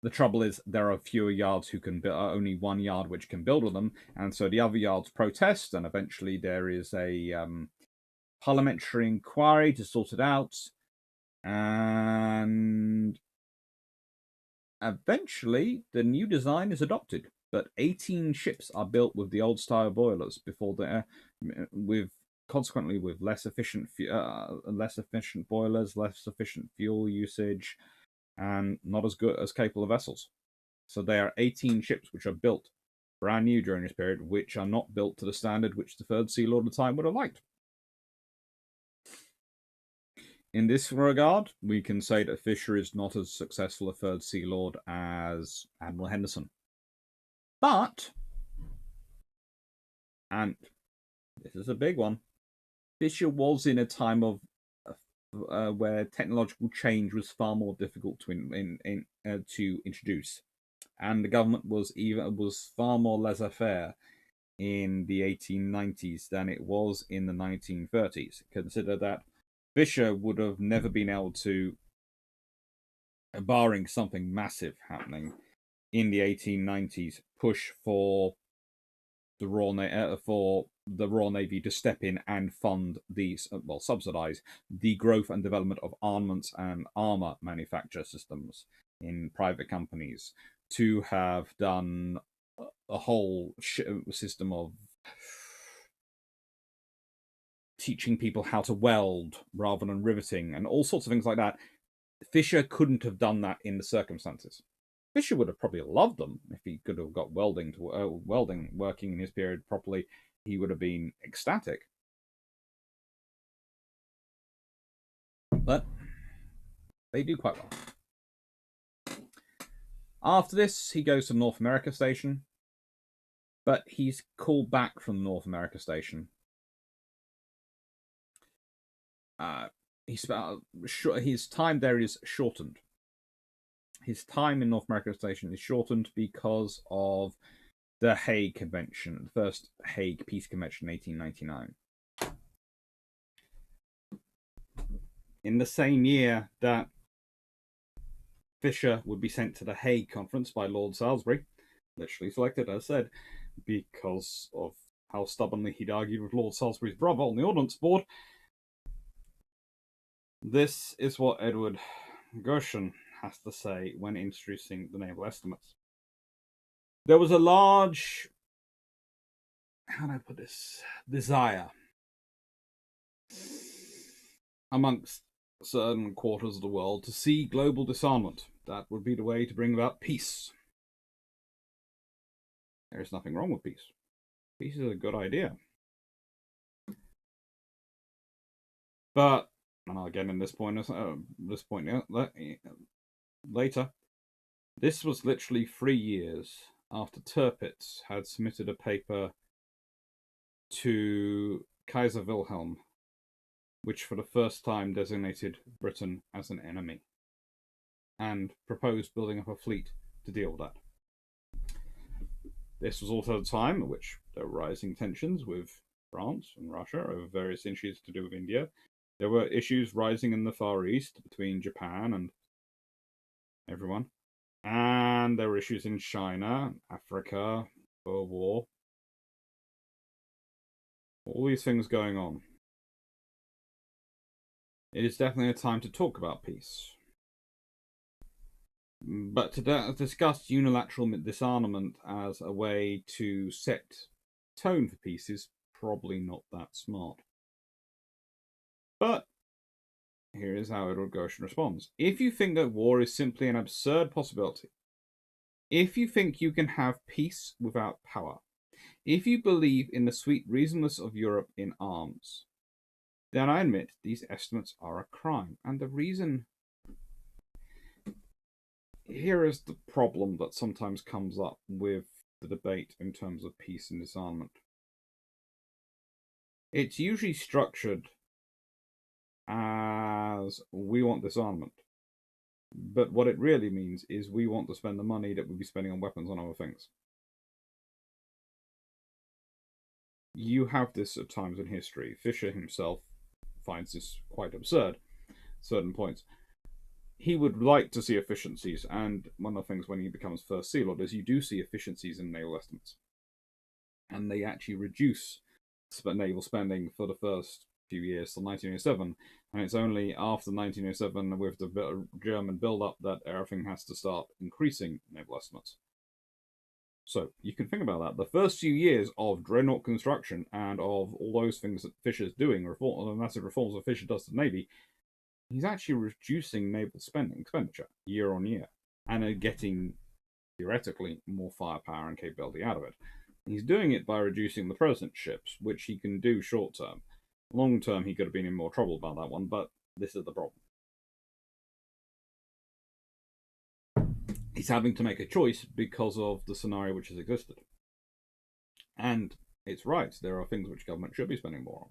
the trouble is there are fewer yards who can build, only one yard which can build with them, and so the other yards protest, and eventually there is a parliamentary inquiry to sort it out, and eventually the new design is adopted. but 18 ships are built with the old style boilers before the with consequently with less efficient boilers, less efficient fuel usage, and not as good as capable of vessels. So there are 18 ships which are built brand new during this period, which are not built to the standard which the Third Sea Lord at the time would have liked. In this regard, we can say that Fisher is not as successful a Third Sea Lord as Admiral Henderson. But, and this is a big one, Fisher was in a time of where technological change was far more difficult to introduce, and the government was far more laissez-faire in the 1890s than it was in the 1930s. Consider that Fisher would have never been able to, barring something massive happening in the 1890s, push for the Royal Navy to step in and fund these, subsidize the growth and development of armaments and armor manufacture systems in private companies, to have done a whole system of teaching people how to weld rather than riveting and all sorts of things like that. Fisher couldn't have done that in the circumstances. Fisher would have probably loved them if he could have got welding working in his period properly. He would have been ecstatic. But they do quite well. After this, he goes to North America Station, but he's called back from North America Station. His time there is shortened. His time in North America Station is shortened because of the Hague Convention, the first Hague Peace Convention in 1899. In the same year that Fisher would be sent to the Hague Conference by Lord Salisbury, literally selected, as said, because of how stubbornly he'd argued with Lord Salisbury's brother on the Ordnance Board. This is what Edward Gershon has to say when introducing the naval estimates. There was a large, how do I put this, desire amongst certain quarters of the world to see global disarmament. That would be the way to bring about peace. There is nothing wrong with peace. Peace is a good idea. But, and I'll get in this point later, this was literally 3 years after Tirpitz had submitted a paper to Kaiser Wilhelm, which for the first time designated Britain as an enemy, and proposed building up a fleet to deal with that. This was also the time at which there were rising tensions with France and Russia over various issues to do with India. There were issues rising in the Far East between Japan and everyone. And there were issues in China, Africa, World War. All these things going on. It is definitely a time to talk about peace. But to discuss unilateral disarmament as a way to set tone for peace is probably not that smart. But here is how Edward Gershon responds. If you think that war is simply an absurd possibility, if you think you can have peace without power, if you believe in the sweet reasonableness of Europe in arms, then I admit these estimates are a crime. And the reason... Here is the problem that sometimes comes up with the debate in terms of peace and disarmament. It's usually structured as we want disarmament. But what it really means is we want to spend the money that we'd be spending on weapons on other things. You have this at times in history. Fisher himself finds this quite absurd at certain points. He would like to see efficiencies, and one of the things when he becomes First Sea Lord is you do see efficiencies in naval estimates. And they actually reduce naval spending for the first few years till 1907, and it's only after 1907 with the German build-up that everything has to start increasing naval estimates. So you can think about that. The first few years of dreadnought construction and of all those things that Fisher's doing, the massive reforms that Fisher does to the Navy, he's actually reducing naval expenditure year on year and getting, theoretically, more firepower and capability out of it. He's doing it by reducing the present ships, which he can do short term. Long term, he could have been in more trouble about that one, but this is the problem. He's having to make a choice because of the scenario which has existed. And it's right, there are things which government should be spending more on,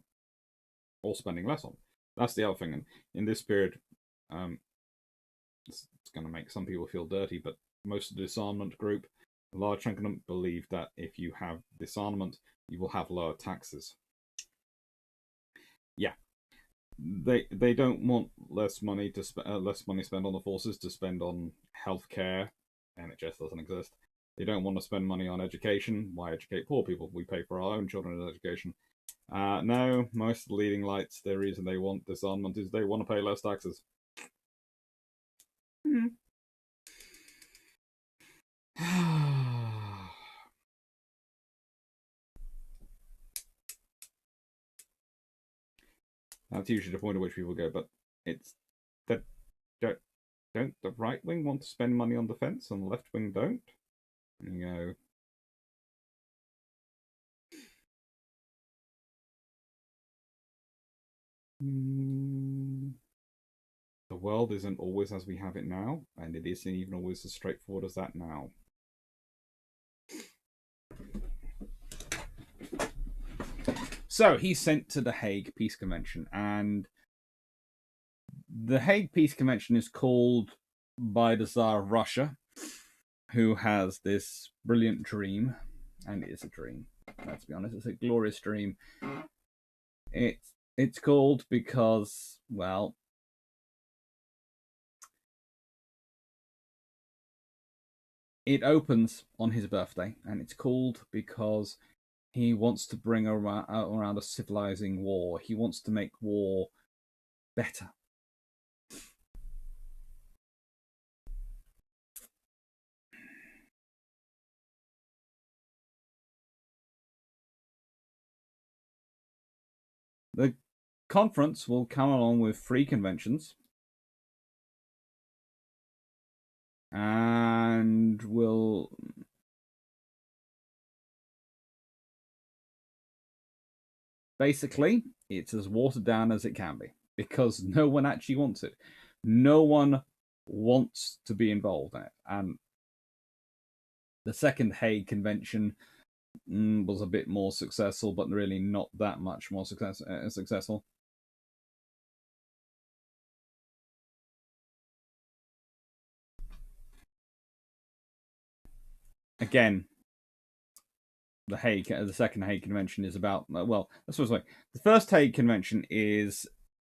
or spending less on. That's the other thing. And in this period, it's going to make some people feel dirty, but most of the disarmament group, a large chunk of them, believe that if you have disarmament, you will have lower taxes. Yeah, they don't want less money spent on the forces to spend on healthcare. NHS doesn't exist. They don't want to spend money on education. Why educate poor people? We pay for our own children's education. No, most of the leading lights, the reason they want disarmament is they want to pay less taxes. That's usually the point at which people go, but it's that don't the right wing want to spend money on defense and the left wing don't? And you go, the world isn't always as we have it now, and it isn't even always as straightforward as that now. So he's sent to the Hague Peace Convention, and the Hague Peace Convention is called by the Tsar of Russia, who has this brilliant dream, and it is a dream. Let's be honest, it's a glorious dream. It's called because, well, it opens on his birthday, and it's called because he wants to bring around a civilizing war. He wants to make war better. The conference will come along with 3 conventions and will basically, it's as watered down as it can be because no one actually wants it. No one wants to be involved in it. And the second Hague Convention was a bit more successful, but really not that much more successful. Again, the second Hague Convention is about, well, that's what I was like. The first Hague Convention is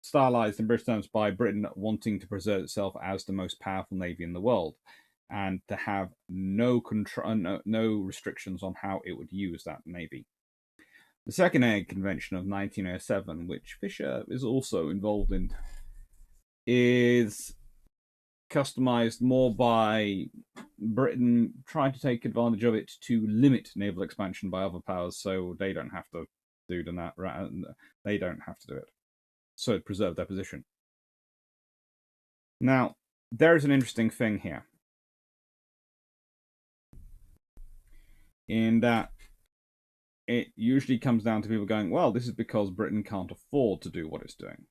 stylized in British terms by Britain wanting to preserve itself as the most powerful navy in the world, and to have no restrictions on how it would use that navy. The second Hague Convention of 1907, which Fisher is also involved in, is customized more by Britain trying to take advantage of it to limit naval expansion by other powers, so they don't have to do that. They don't have to do it, so it preserved their position. Now, there is an interesting thing here, in that it usually comes down to people going, well, this is because Britain can't afford to do what it's doing.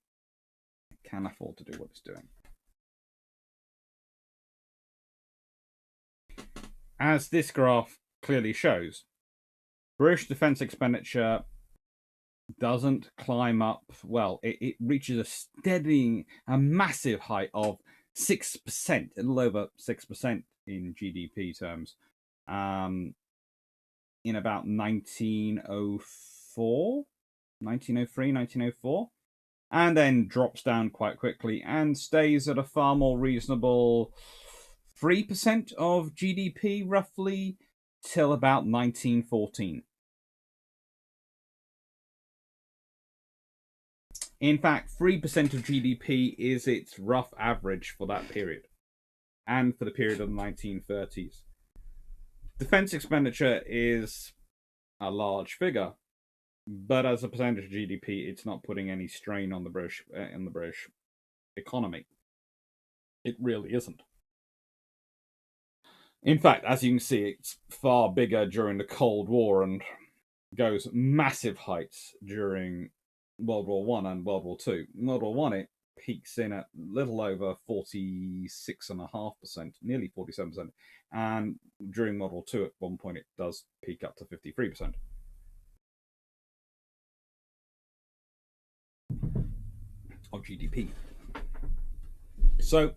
It can afford to do what it's doing. As this graph clearly shows, British defence expenditure doesn't climb up. Well, it reaches a massive height of 6%, a little over 6% in GDP terms, in about 1903, 1904, and then drops down quite quickly and stays at a far more reasonable 3% of GDP, roughly, till about 1914. In fact, 3% of GDP is its rough average for that period, and for the period of the 1930s. defense expenditure is a large figure, but as a percentage of GDP, it's not putting any strain on the British economy. It really isn't. In fact, as you can see, it's far bigger during the Cold War and goes massive heights during World War One and World War Two. World War One, it peaks in at little over 46.5%, nearly 47%, and during World War Two, at one point, it does peak up to 53%. Of GDP. So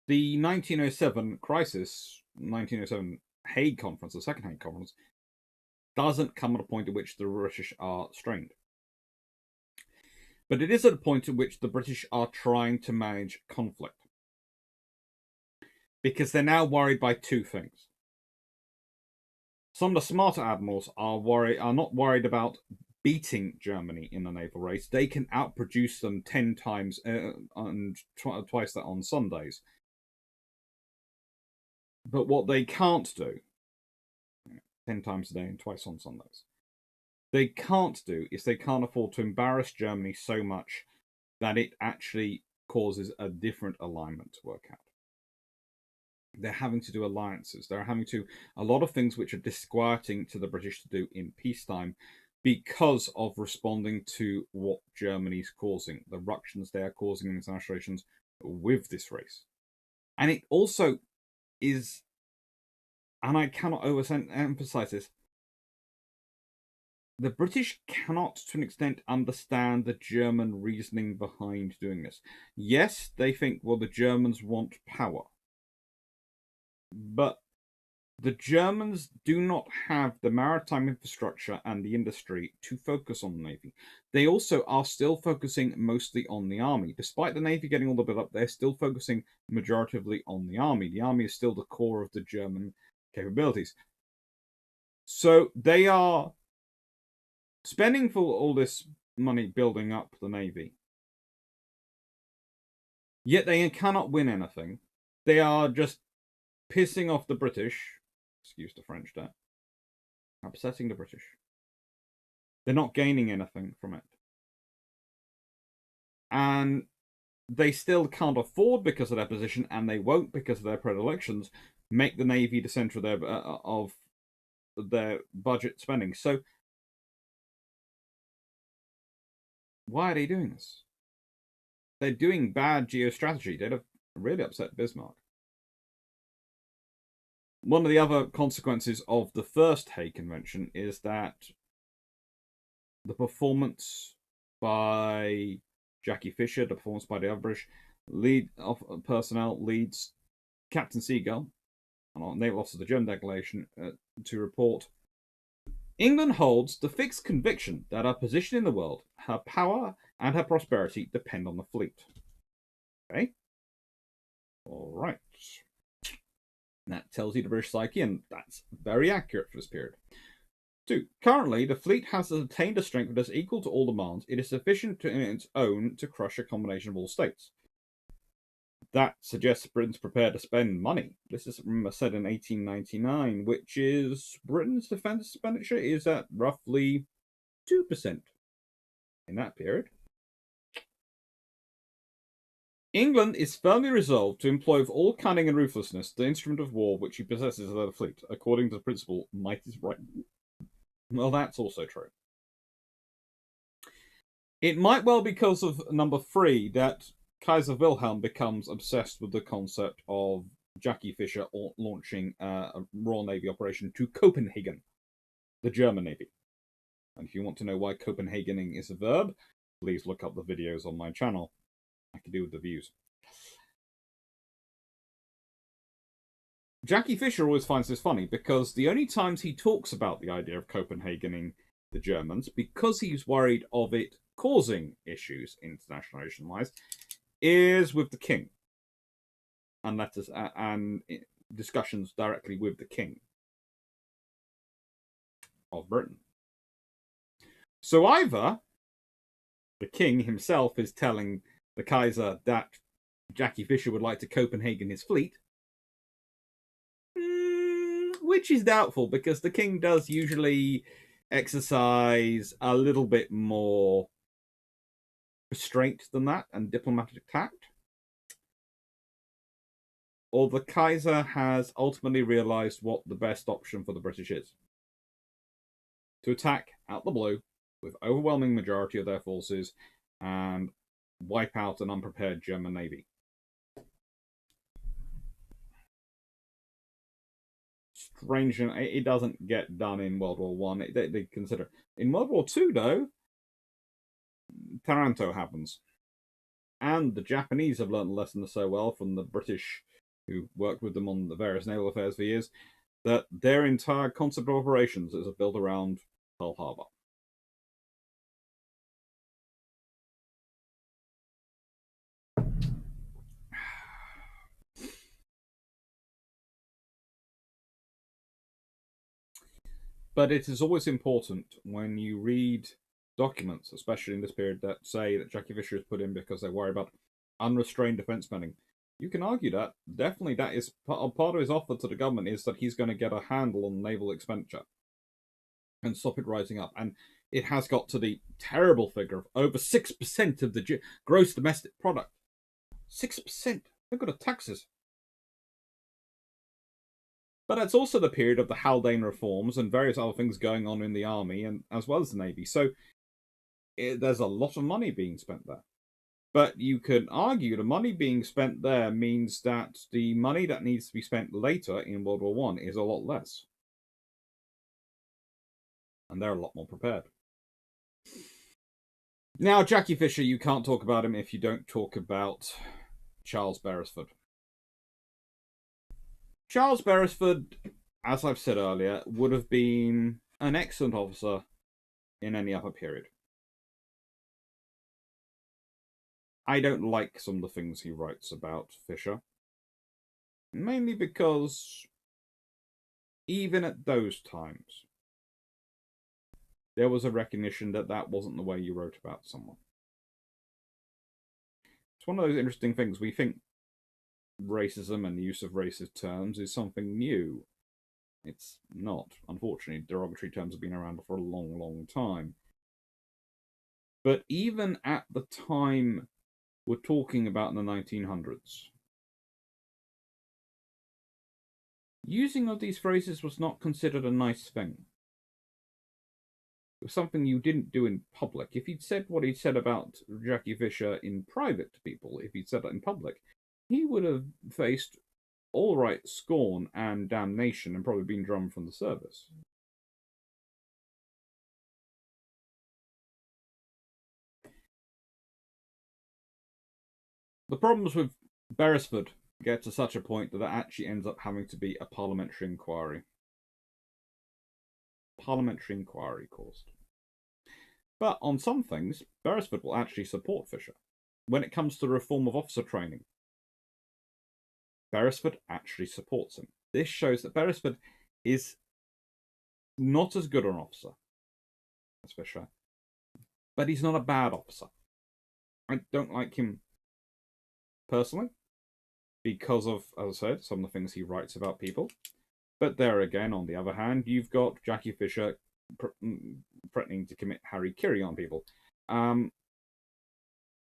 the 1907 crisis, 1907 Hague Conference, the Second Hague Conference, doesn't come at a point at which the British are strained. But it is at a point at which the British are trying to manage conflict. Because they're now worried by two things. Some of the smarter admirals are not worried about beating Germany in the naval race. They can outproduce them 10 times and twice that on Sundays. But what they can't do, 10 times a day and twice on Sundays, they can't do is they can't afford to embarrass Germany so much that it actually causes a different alignment to work out. They're having to do alliances. They're having to a lot of things which are disquieting to the British to do in peacetime because of responding to what Germany's causing, the ructions they are causing in international relations with this race. And it also is, and I cannot overemphasize this, the British cannot, to an extent, understand the German reasoning behind doing this. Yes, they think, well, the Germans want power. But the Germans do not have the maritime infrastructure and the industry to focus on the Navy. They also are still focusing mostly on the Army. Despite the Navy getting all the bit up, they're still focusing majoritively on the Army. The Army is still the core of the German capabilities. So they are spending for all this money building up the Navy. Yet they cannot win anything. They are just pissing off the British, excuse the French there, upsetting the British. They're not gaining anything from it. And they still can't afford, because of their position, and they won't because of their predilections, make the Navy the center of their budget spending. So why are they doing this? They're doing bad geostrategy. They'd have really upset Bismarck. One of the other consequences of the first Hague Convention is that the performance by Jackie Fisher, the performance by the other British lead of personnel, leads Captain Seagull, naval officer of the German delegation, to report, England holds the fixed conviction that her position in the world, her power, and her prosperity depend on the fleet. Okay? All right. That tells you the British psyche, and that's very accurate for this period. 2. Currently, the fleet has attained a strength that is equal to all demands. It is sufficient in its own to crush a combination of all states. That suggests Britain's prepared to spend money. This is said in 1899, which is Britain's defence expenditure is at roughly 2% in that period. England is firmly resolved to employ with all cunning and ruthlessness the instrument of war which she possesses of the fleet, according to the principle, might is right. Well, that's also true. It might well be because of number 3 that Kaiser Wilhelm becomes obsessed with the concept of Jackie Fisher launching a Royal Navy operation to Copenhagen, the German Navy. And if you want to know why Copenhagening is a verb, please look up the videos on my channel. I can do with the views. Jackie Fisher always finds this funny because the only times he talks about the idea of Copenhagening the Germans, because he's worried of it causing issues international relation-wise, is with the king and letters and discussions directly with the king of Britain. So either the king himself is telling the Kaiser that Jackie Fisher would like to Copenhagen his fleet, which is doubtful because the king does usually exercise a little bit more restraint than that and diplomatic tact. Or the Kaiser has ultimately realized what the best option for the British is: to attack out the blue with overwhelming majority of their forces and wipe out an unprepared German navy. Strange, it doesn't get done in World War One. They consider in World War Two, though, Taranto happens, and the Japanese have learned the lesson so well from the British, who worked with them on the various naval affairs for years, that their entire concept of operations is built around Pearl Harbor. But it is always important when you read documents, especially in this period, that say that Jackie Fisher is put in because they worry about unrestrained defense spending. You can argue that definitely that is part of his offer to the government is that he's going to get a handle on naval expenditure and stop it rising up. And it has got to the terrible figure of over 6% of the gross domestic product. 6%. Look at the taxes. But it's also the period of the Haldane reforms and various other things going on in the army and as well as the navy. So there's a lot of money being spent there. But you can argue the money being spent there means that the money that needs to be spent later in World War One is a lot less. And they're a lot more prepared. Now, Jackie Fisher, you can't talk about him if you don't talk about Charles Beresford. Charles Beresford, as I've said earlier, would have been an excellent officer in any other period. I don't like some of the things he writes about Fisher, mainly because even at those times, there was a recognition that that wasn't the way you wrote about someone. It's one of those interesting things. We think racism and the use of racist terms is something new. It's not. Unfortunately, derogatory terms have been around for a long, long time. But even at the time we're talking about in the 1900s, using of these phrases was not considered a nice thing. It was something you didn't do in public. If he'd said what he'd said about Jackie Fisher in private to people, if he'd said that in public, he would have faced all right scorn and damnation and probably been drummed from the service. The problems with Beresford get to such a point that it actually ends up having to be a parliamentary inquiry. Parliamentary inquiry caused. But on some things, Beresford will actually support Fisher. When it comes to reform of officer training, Beresford actually supports him. This shows that Beresford is not as good an officer as Fisher, but he's not a bad officer. I don't like him personally because of, as I said, some of the things he writes about people. But there again, on the other hand, you've got Jackie Fisher threatening to commit harikiri on people.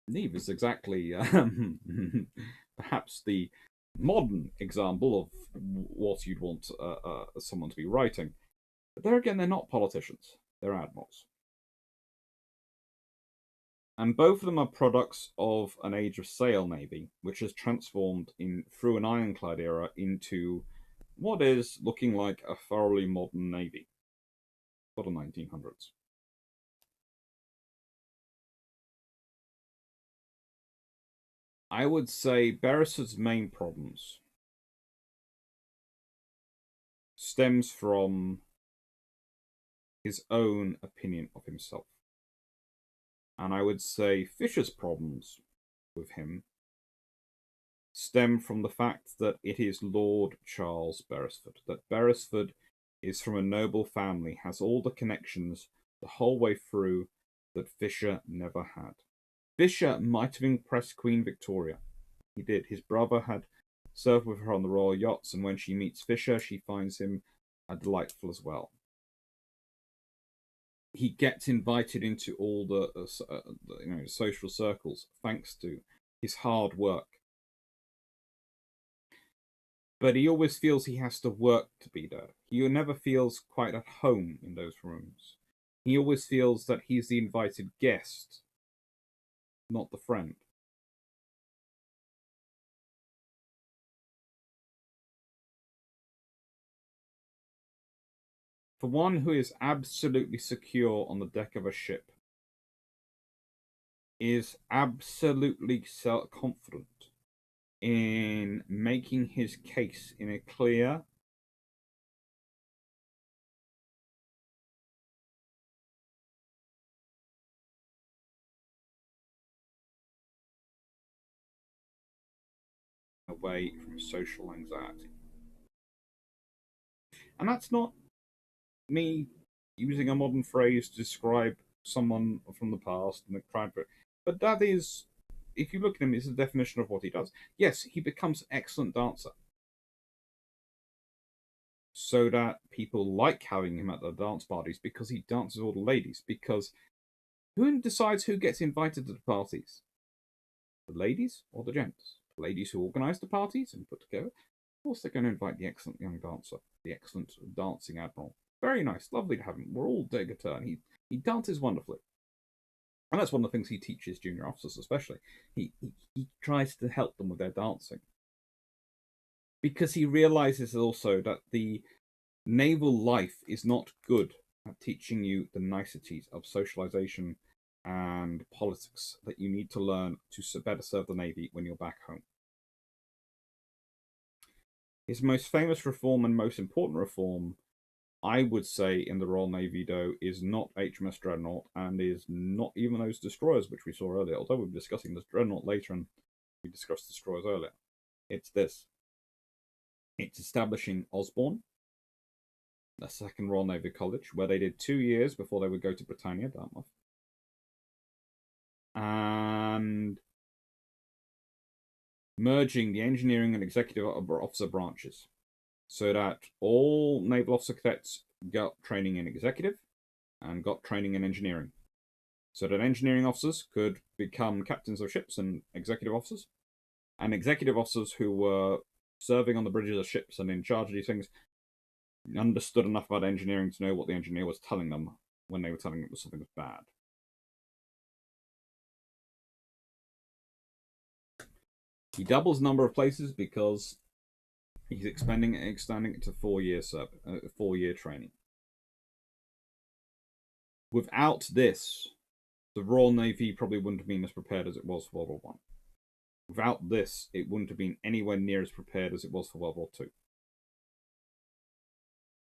Neve is exactly perhaps the modern example of what you'd want someone to be writing. But there again, they're not politicians. They're admirals. And both of them are products of an age of sail navy, which has transformed through an ironclad era into what is looking like a thoroughly modern navy for the 1900s. I would say Beresford's main problems stems from his own opinion of himself. And I would say Fisher's problems with him stem from the fact that it is Lord Charles Beresford, that Beresford is from a noble family, has all the connections the whole way through that Fisher never had. Fisher might have impressed Queen Victoria, He did. His brother had served with her on the royal yachts, and when she meets Fisher, she finds him delightful as well. He gets invited into all the social circles thanks to his hard work. But he always feels he has to work to be there. He never feels quite at home in those rooms. He always feels that he's the invited guest, not the friend. For one who is absolutely secure on the deck of a ship, is absolutely self-confident in making his case in a clear away from social anxiety. And that's not me using a modern phrase to describe someone from the past and the crime, but that is, if you look at him, it's a definition of what he does. Yes, he becomes an excellent dancer, so that people like having him at the dance parties because he dances all the ladies. Because who decides who gets invited to the parties? The ladies or the gents? The ladies who organise the parties and put together. Of course, they're going to invite the excellent young dancer, the excellent dancing Admiral. Very nice, lovely to have him. We're all dig a turn. He dances wonderfully. And that's one of the things he teaches junior officers, especially. He tries to help them with their dancing. Because he realizes also that the naval life is not good at teaching you the niceties of socialization and politics that you need to learn to better serve the Navy when you're back home. His most famous reform and most important reform, I would say, in the Royal Navy, though, is not HMS Dreadnought and is not even those destroyers which we saw earlier. Although we'll be discussing this Dreadnought later and we discussed destroyers earlier. It's this. It's establishing Osborne, the second Royal Navy College, where they did 2 years before they would go to Britannia, Dartmouth. And merging the engineering and executive officer branches so that all naval officer cadets got training in executive and got training in engineering. So that engineering officers could become captains of ships and executive officers. And executive officers who were serving on the bridges of ships and in charge of these things understood enough about engineering to know what the engineer was telling them when they were telling them something was bad. He doubles the number of places because he's extending it to 4-year 4-year training. Without this, the Royal Navy probably wouldn't have been as prepared as it was for World War One. Without this, it wouldn't have been anywhere near as prepared as it was for World War Two.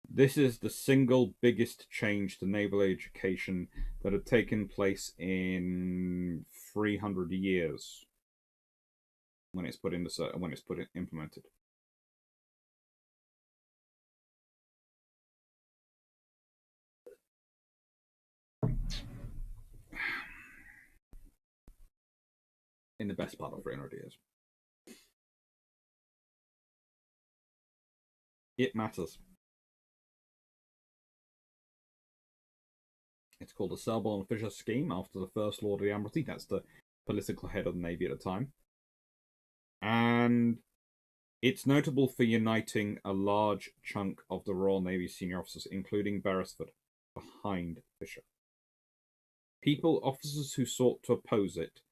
This is the single biggest change to naval education that had taken place in 300 years when it's implemented. In the best part of 300 years. It matters. It's called the Selborne Fisher Scheme after the First Lord of the Admiralty. That's the political head of the Navy at the time. And it's notable for uniting a large chunk of the Royal Navy senior officers, including Beresford, behind Fisher. Officers who sought to oppose it,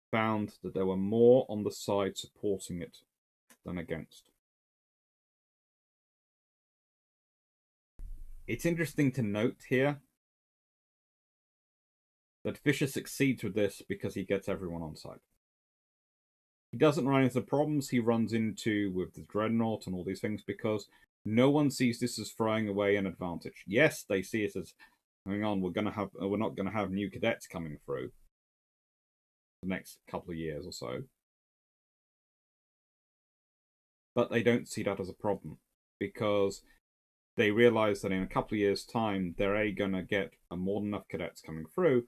found that there were more on the side supporting it than against. It's interesting to note here that Fisher succeeds with this because he gets everyone on side. He doesn't run into the problems he runs into with the Dreadnought and all these things because no one sees this as throwing away an advantage. Yes, they see it as, hang on, we're not going to have new cadets coming through the next couple of years or so. But they don't see that as a problem because they realize that in a couple of years' time, they're going to get more than enough cadets coming through,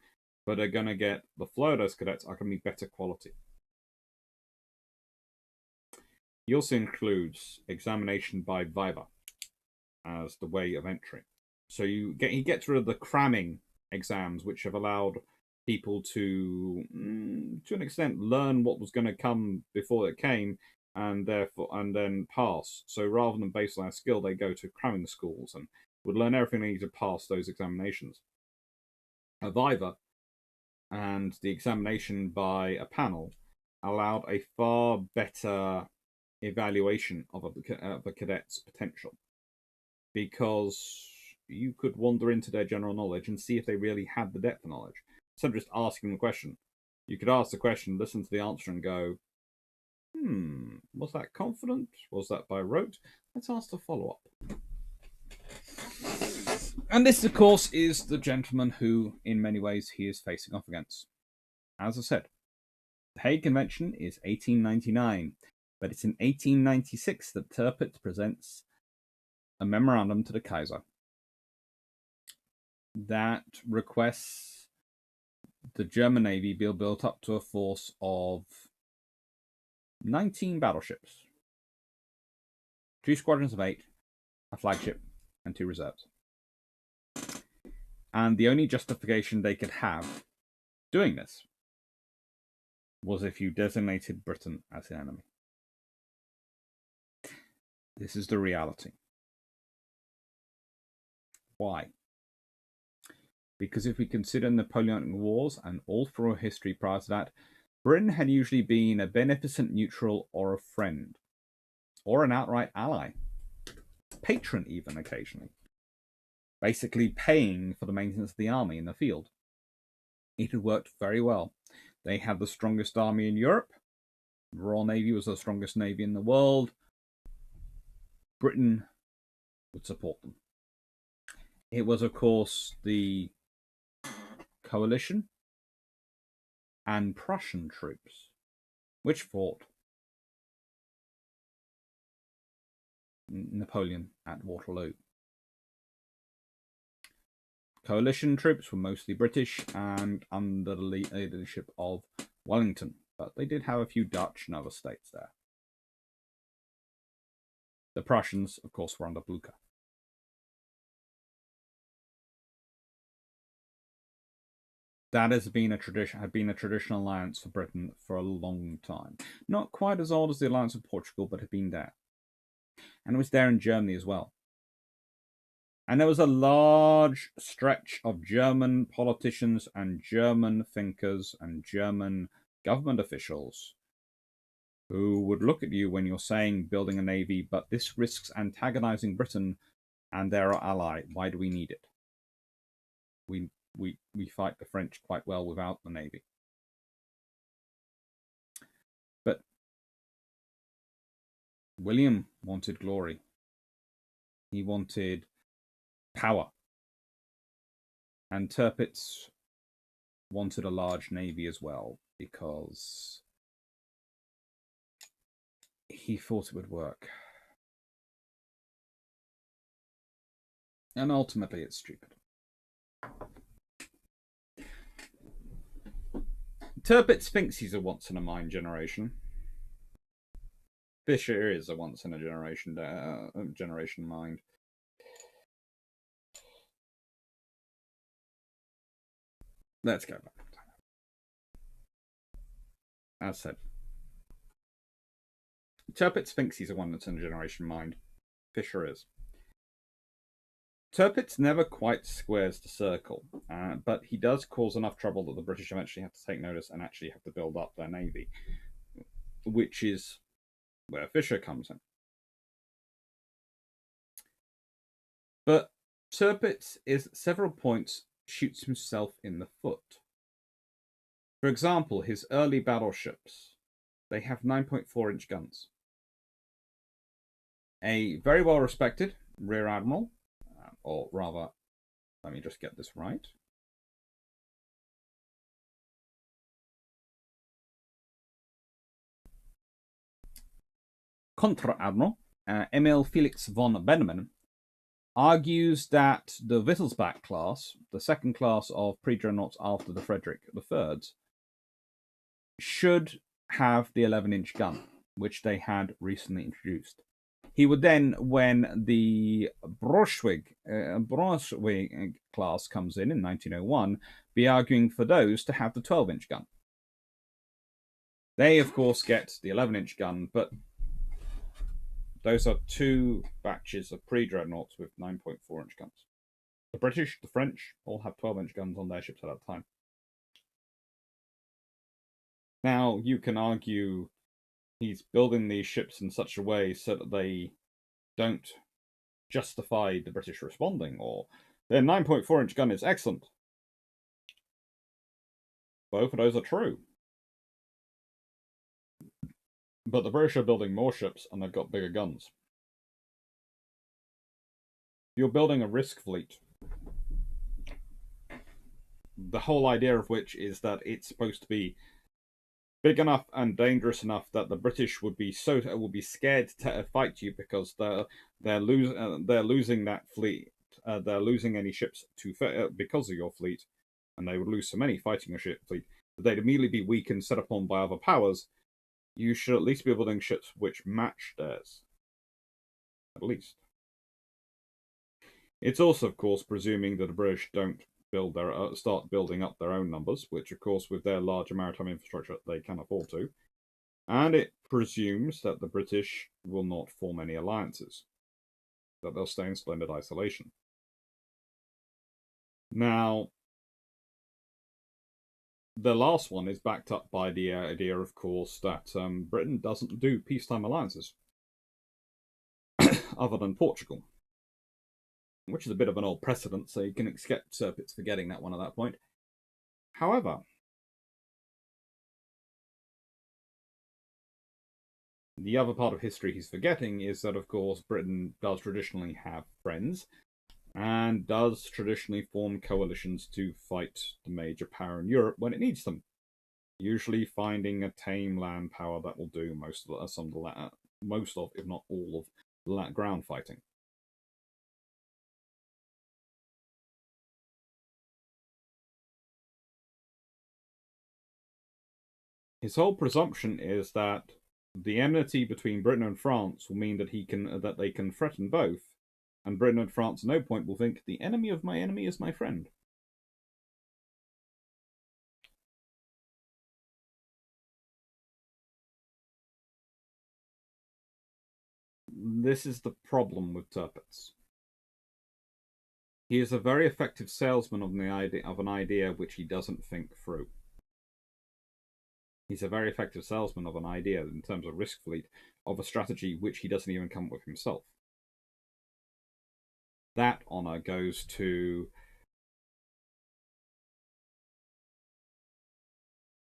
but they're going to get the flow of those cadets are going to be better quality. He also includes examination by viva as the way of entry. So he gets rid of the cramming exams, which have allowed people to an extent, learn what was going to come before it came, and then pass. So rather than based on their skill, they go to cramming schools and would learn everything they need to pass those examinations. A viva and the examination by a panel allowed a far better evaluation of a cadet's potential, because you could wander into their general knowledge and see if they really had the depth of knowledge. Instead of just asking the question, you could ask the question, listen to the answer, and go, was that confident? Was that by rote? Let's ask the follow-up. And this, of course, is the gentleman who, in many ways, he is facing off against. As I said, the Hague Convention is 1899, but it's in 1896 that Tirpitz presents a memorandum to the Kaiser that requests the German Navy be built up to a force of 19 battleships, 2 squadrons of 8, a flagship, and 2 reserves. And the only justification they could have doing this was if you designated Britain as an enemy. This is the reality. Why? Because if we consider Napoleonic Wars and all through history prior to that, Britain had usually been a beneficent neutral or a friend, or an outright ally, patron even occasionally, basically paying for the maintenance of the army in the field. It had worked very well. They had the strongest army in Europe. The Royal Navy was the strongest navy in the world. Britain would support them. It was, of course, the coalition and Prussian troops which fought Napoleon at Waterloo. Coalition troops were mostly British and under the leadership of Wellington, but they did have a few Dutch and other states there. The Prussians, of course, were under Blucher. That had been a traditional alliance for Britain for a long time. Not quite as old as the alliance with Portugal, but had been there. And it was there in Germany as well. And there was a large stretch of German politicians and German thinkers and German government officials who would look at you when you're saying building a navy, but this risks antagonizing Britain and their ally. Why do we need it? We fight the French quite well without the navy. But William wanted glory. He wanted power. And Tirpitz wanted a large navy as well, because he thought it would work. And ultimately, it's stupid. Tirpitz thinks he's a once-in-a-mind generation. Fisher is a once-in-a-generation mind. Let's go back. As said, Tirpitz thinks he's a once-in-a-generation mind. Fisher is. Tirpitz never quite squares the circle, but he does cause enough trouble that the British eventually have to take notice and actually have to build up their navy, which is where Fisher comes in. But Tirpitz is at several points shoots himself in the foot. For example, his early battleships, they have 9.4-inch guns. A very well-respected Rear Admiral, or rather, let me just get this right. Contra-Admiral Emil Felix von Bennemann argues that the Wittelsbach class, the second class of pre-dreadnoughts after the Frederick III's, should have the 11-inch gun. which they had recently introduced. He would then, when the Brunswick class comes in 1901, be arguing for those to have the 12-inch gun. They, of course, get the 11-inch gun, but those are two batches of pre-dreadnoughts with 9.4-inch guns. The British, the French, all have 12-inch guns on their ships at that time. Now, you can argue he's building these ships in such a way so that they don't justify the British responding, or their 9.4-inch gun is excellent. Both of those are true. But the British are building more ships, and they've got bigger guns. You're building a risk fleet. The whole idea of which is that it's supposed to be big enough and dangerous enough that the British would be scared to fight you because they're losing that fleet. They're losing any ships because of your fleet, and they would lose so many fighting a ship fleet that they'd immediately be weakened, set upon by other powers. You should at least be building ships which match theirs. At least. It's also, of course, presuming that the British don't start building up their own numbers, which, of course, with their larger maritime infrastructure, they can afford to. And it presumes that the British will not form any alliances, that they'll stay in splendid isolation. Now, the last one is backed up by the idea, of course, that Britain doesn't do peacetime alliances, other than Portugal, which is a bit of an old precedent, so you can accept Serpit's forgetting that one at that point. However, the other part of history he's forgetting is that, of course, Britain does traditionally have friends and does traditionally form coalitions to fight the major power in Europe when it needs them. Usually finding a tame land power that will do most of, if not all, of the ground fighting. His whole presumption is that the enmity between Britain and France will mean that they can threaten both, and Britain and France at no point will think the enemy of my enemy is my friend. This is the problem with Tirpitz. He is a very effective salesman of an idea which he doesn't think through. He's a very effective salesman of an idea in terms of risk fleet, of a strategy which he doesn't even come up with himself. That honour goes to,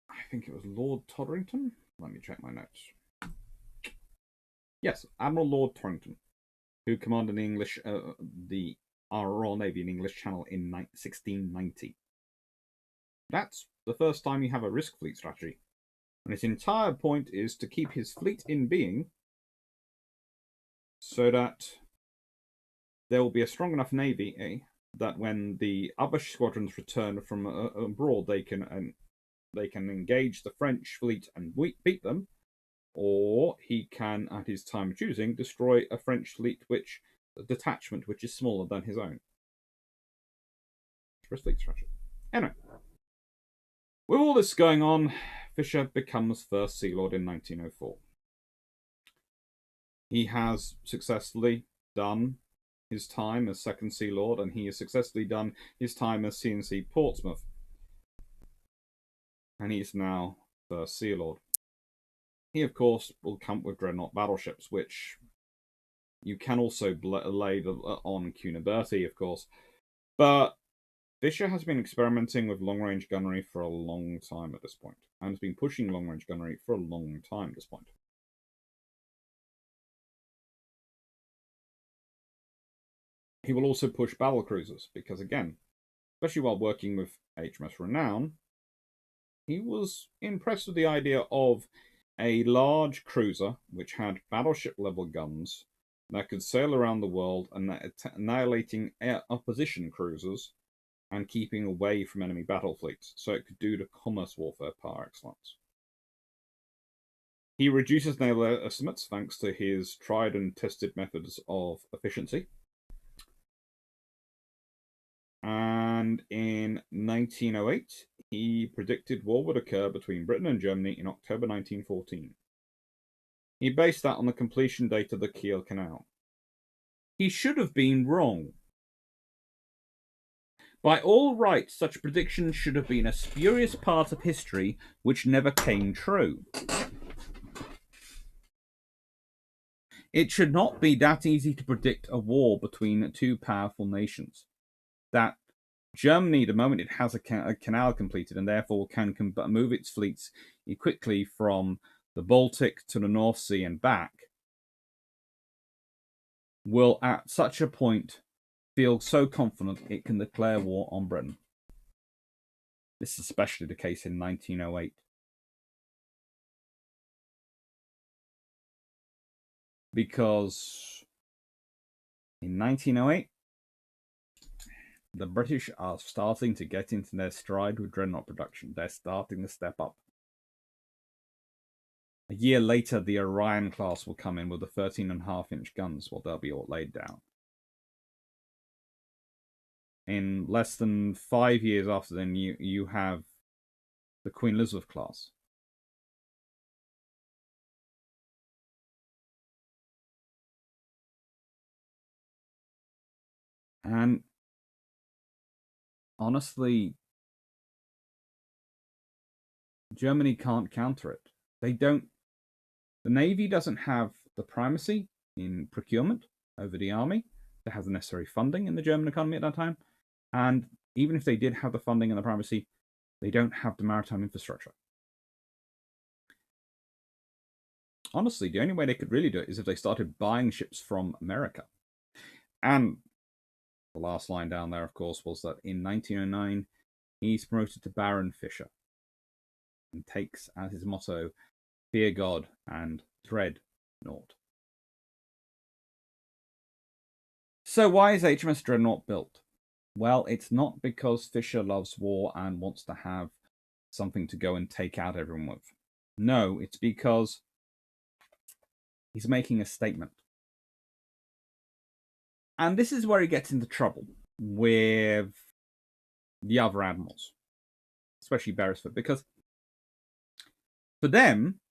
I think it was Lord Todrington? Let me check my notes. Yes, Admiral Lord Torrington, who commanded the Royal Navy in English Channel in 1690. That's the first time you have a risk fleet strategy. And his entire point is to keep his fleet in being so that there will be a strong enough navy that when the other squadrons return from abroad, they can engage the French fleet and beat them, or he can, at his time of choosing, destroy a French fleet detachment which is smaller than his own. Risk fleet strategy. Anyway, with all this going on, Fisher becomes First Sea Lord in 1904. He has successfully done his time as Second Sea Lord, and he has successfully done his time as C&C Portsmouth. And he is now First Sea Lord. He, of course, will come with dreadnought battleships, which you can also lay on Cuniberti, of course. But Fisher has been experimenting with long-range gunnery for a long time at this point, and has been pushing long-range gunnery for a long time at this point. He will also push battle cruisers, because again, especially while working with HMS Renown, he was impressed with the idea of a large cruiser which had battleship-level guns that could sail around the world and annihilating opposition cruisers and keeping away from enemy battle fleets, so it could do the commerce warfare par excellence. He reduces naval estimates thanks to his tried and tested methods of efficiency. And in 1908, he predicted war would occur between Britain and Germany in October 1914. He based that on the completion date of the Kiel Canal. He should have been wrong. By all rights, such predictions should have been a spurious part of history which never came true. It should not be that easy to predict a war between two powerful nations. That Germany, the moment it has a canal completed and therefore can move its fleets quickly from the Baltic to the North Sea and back, will at such a point feel so confident it can declare war on Britain. This is especially the case in 1908. Because in 1908, the British are starting to get into their stride with dreadnought production. They're starting to step up. A year later, the Orion class will come in with the 13.5-inch guns. Well, they'll be all laid down. In less than 5 years after then, you have the Queen Elizabeth class. And honestly, Germany can't counter it. They don't. The Navy doesn't have the primacy in procurement over the army. They have the necessary funding in the German economy at that time. And even if they did have the funding and the primacy, they don't have the maritime infrastructure. Honestly, the only way they could really do it is if they started buying ships from America. And the last line down there, of course, was that in 1909, he's promoted to Baron Fisher and takes as his motto, fear God and dread naught. So why is HMS Dreadnought built? Well, it's not because Fisher loves war and wants to have something to go and take out everyone with. No, it's because he's making a statement. And this is where he gets into trouble with the other admirals, especially Beresford, because for them,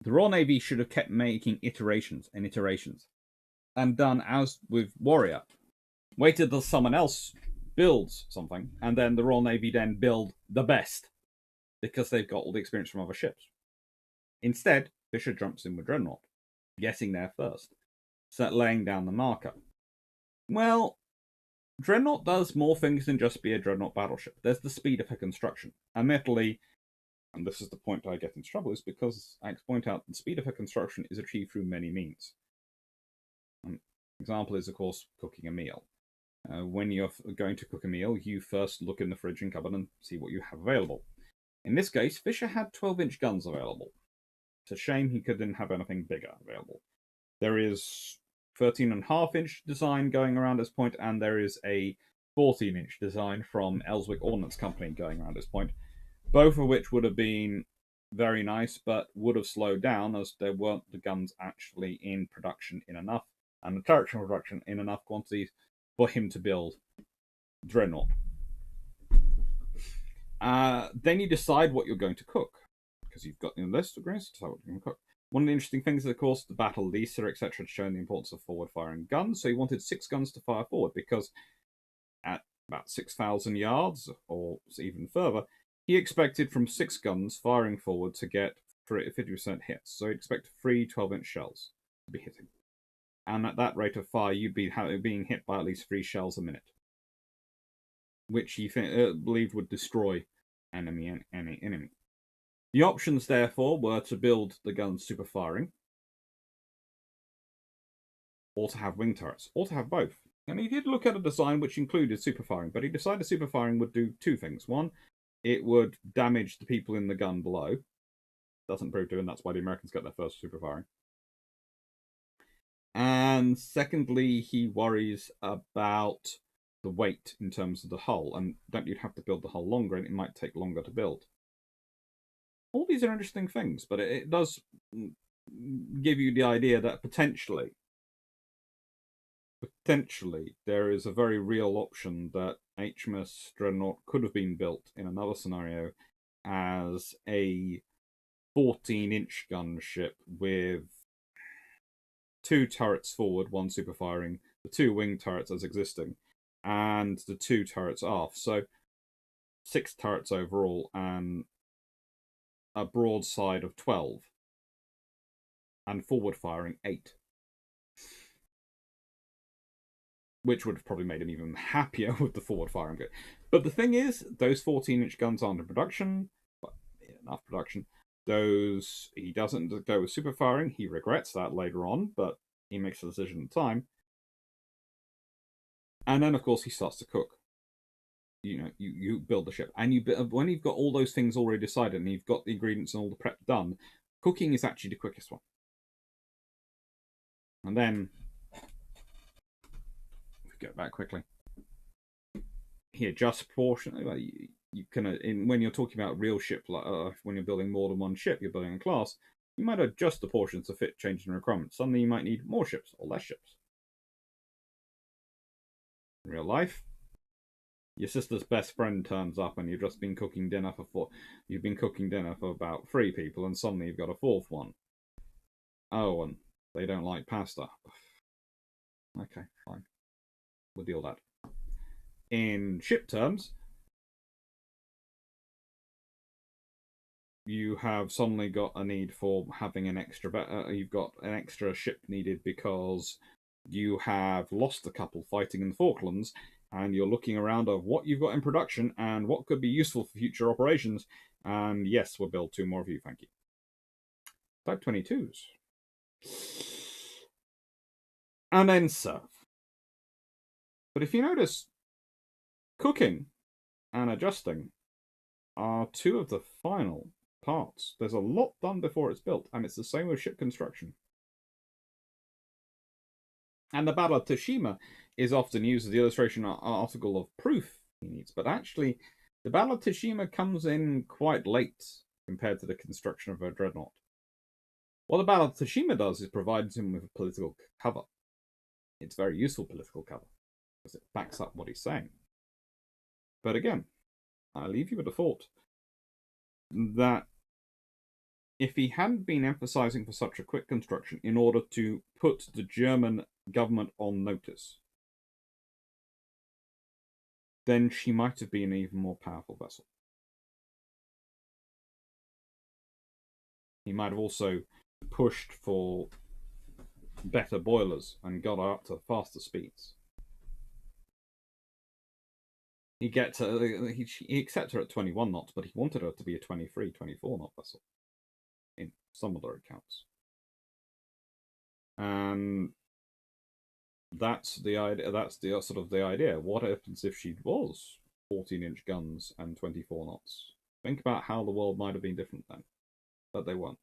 the Royal Navy should have kept making iterations and iterations and done as with Warrior. Waited till someone else builds something, and then the Royal Navy then build the best because they've got all the experience from other ships. Instead, Fisher jumps in with Dreadnought, getting there first, so laying down the marker. Well, Dreadnought does more things than just be a Dreadnought battleship. There's the speed of her construction. Admittedly, and this is the point I get into trouble, is because I point out the speed of her construction is achieved through many means. An example is, of course, cooking a meal. When you're going to cook a meal, you first look in the fridge and cupboard and see what you have available. In this case, Fisher had 12-inch guns available. It's a shame he couldn't have anything bigger available. There is 13.5-inch design going around this point, and there is a 14-inch design from Ellswick Ordnance Company going around this point, both of which would have been very nice, but would have slowed down as there weren't the guns actually in production in enough, and the territorial production in enough quantities for him to build Dreadnought. Then you decide what you're going to cook, because you've got the list of grains to decide what you're going to cook. One of the interesting things is, of course, the Battle of Lisa, etc., had shown the importance of forward-firing guns, so he wanted 6 guns to fire forward, because at about 6,000 yards, or even further, he expected from 6 guns firing forward to get 50% hits. So he expected 3 12-inch shells to be hitting. And at that rate of fire, you'd be being hit by at least 3 shells a minute, which he believed would destroy any enemy. The options, therefore, were to build the guns super firing, or to have wing turrets, or to have both. And he did look at a design which included super firing, but he decided super firing would do 2 things. One, it would damage the people in the gun below. Doesn't prove to, and that's why the Americans got their first super firing. And secondly, he worries about the weight in terms of the hull, and that you'd have to build the hull longer, and it might take longer to build. All these are interesting things, but it does give you the idea that potentially there is a very real option that HMS Dreadnought could have been built in another scenario as a 14-inch gunship with 2 turrets forward, 1 super firing, the 2 wing turrets as existing, and the 2 turrets aft. So 6 turrets overall and a broadside of 12 and forward firing 8. Which would have probably made him even happier with the forward firing bit. But the thing is, those 14-inch guns aren't in production, but enough production. Those, he doesn't go with super firing. He regrets that later on, but he makes the decision at the time. And then, of course, he starts to cook. You know, you build the ship, and when you've got all those things already decided, and you've got the ingredients and all the prep done, cooking is actually the quickest one. And then, get back quickly. He adjusts proportionally. You can, when you're talking about real ship, like when you're building more than one ship, you're building a class. You might adjust the portions to fit changing requirements. Suddenly, you might need more ships or less ships. In real life, your sister's best friend turns up, and you've just been cooking dinner for 4. You've been cooking dinner for about 3 people, and suddenly you've got a 4th one. Oh, and they don't like pasta. Okay, fine. We'll deal with that. In ship terms, you have suddenly got a need for having an extra. You've got an extra ship needed because you have lost a couple fighting in the Falklands, and you're looking around of what you've got in production and what could be useful for future operations. And yes, we'll build 2 more of you, thank you. Type 22s. And then serve. But if you notice, cooking and adjusting are 2 of the final parts. There's a lot done before it's built, and it's the same with ship construction. And the Battle of Tsushima is often used as the illustration article of proof he needs, but actually, the Battle of Tsushima comes in quite late compared to the construction of a dreadnought. What the Battle of Tsushima does is provides him with political cover. It's very useful political cover, because it backs up what he's saying. But again, I leave you with a thought that if he hadn't been emphasizing for such a quick construction in order to put the German government on notice, then she might have been an even more powerful vessel. He might have also pushed for better boilers and got her up to faster speeds. He accepts her at 21 knots, but he wanted her to be a 23, 24 knot vessel in some of their accounts. And that's the idea. That's the sort of the idea. What happens if she was 14-inch guns and 24 knots? Think about how the world might have been different then, but they weren't.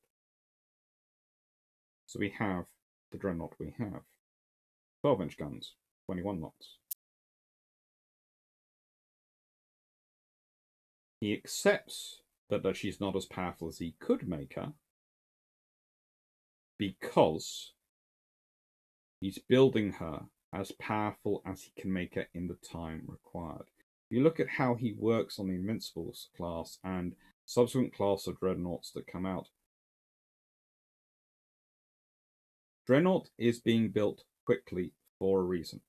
So we have the dreadnought. We have 12-inch guns, 21 knots. He accepts that she's not as powerful as he could make her because he's building her as powerful as he can make her in the time required. You look at how he works on the Invincibles class and subsequent class of dreadnoughts that come out. Dreadnought is being built quickly for a reason,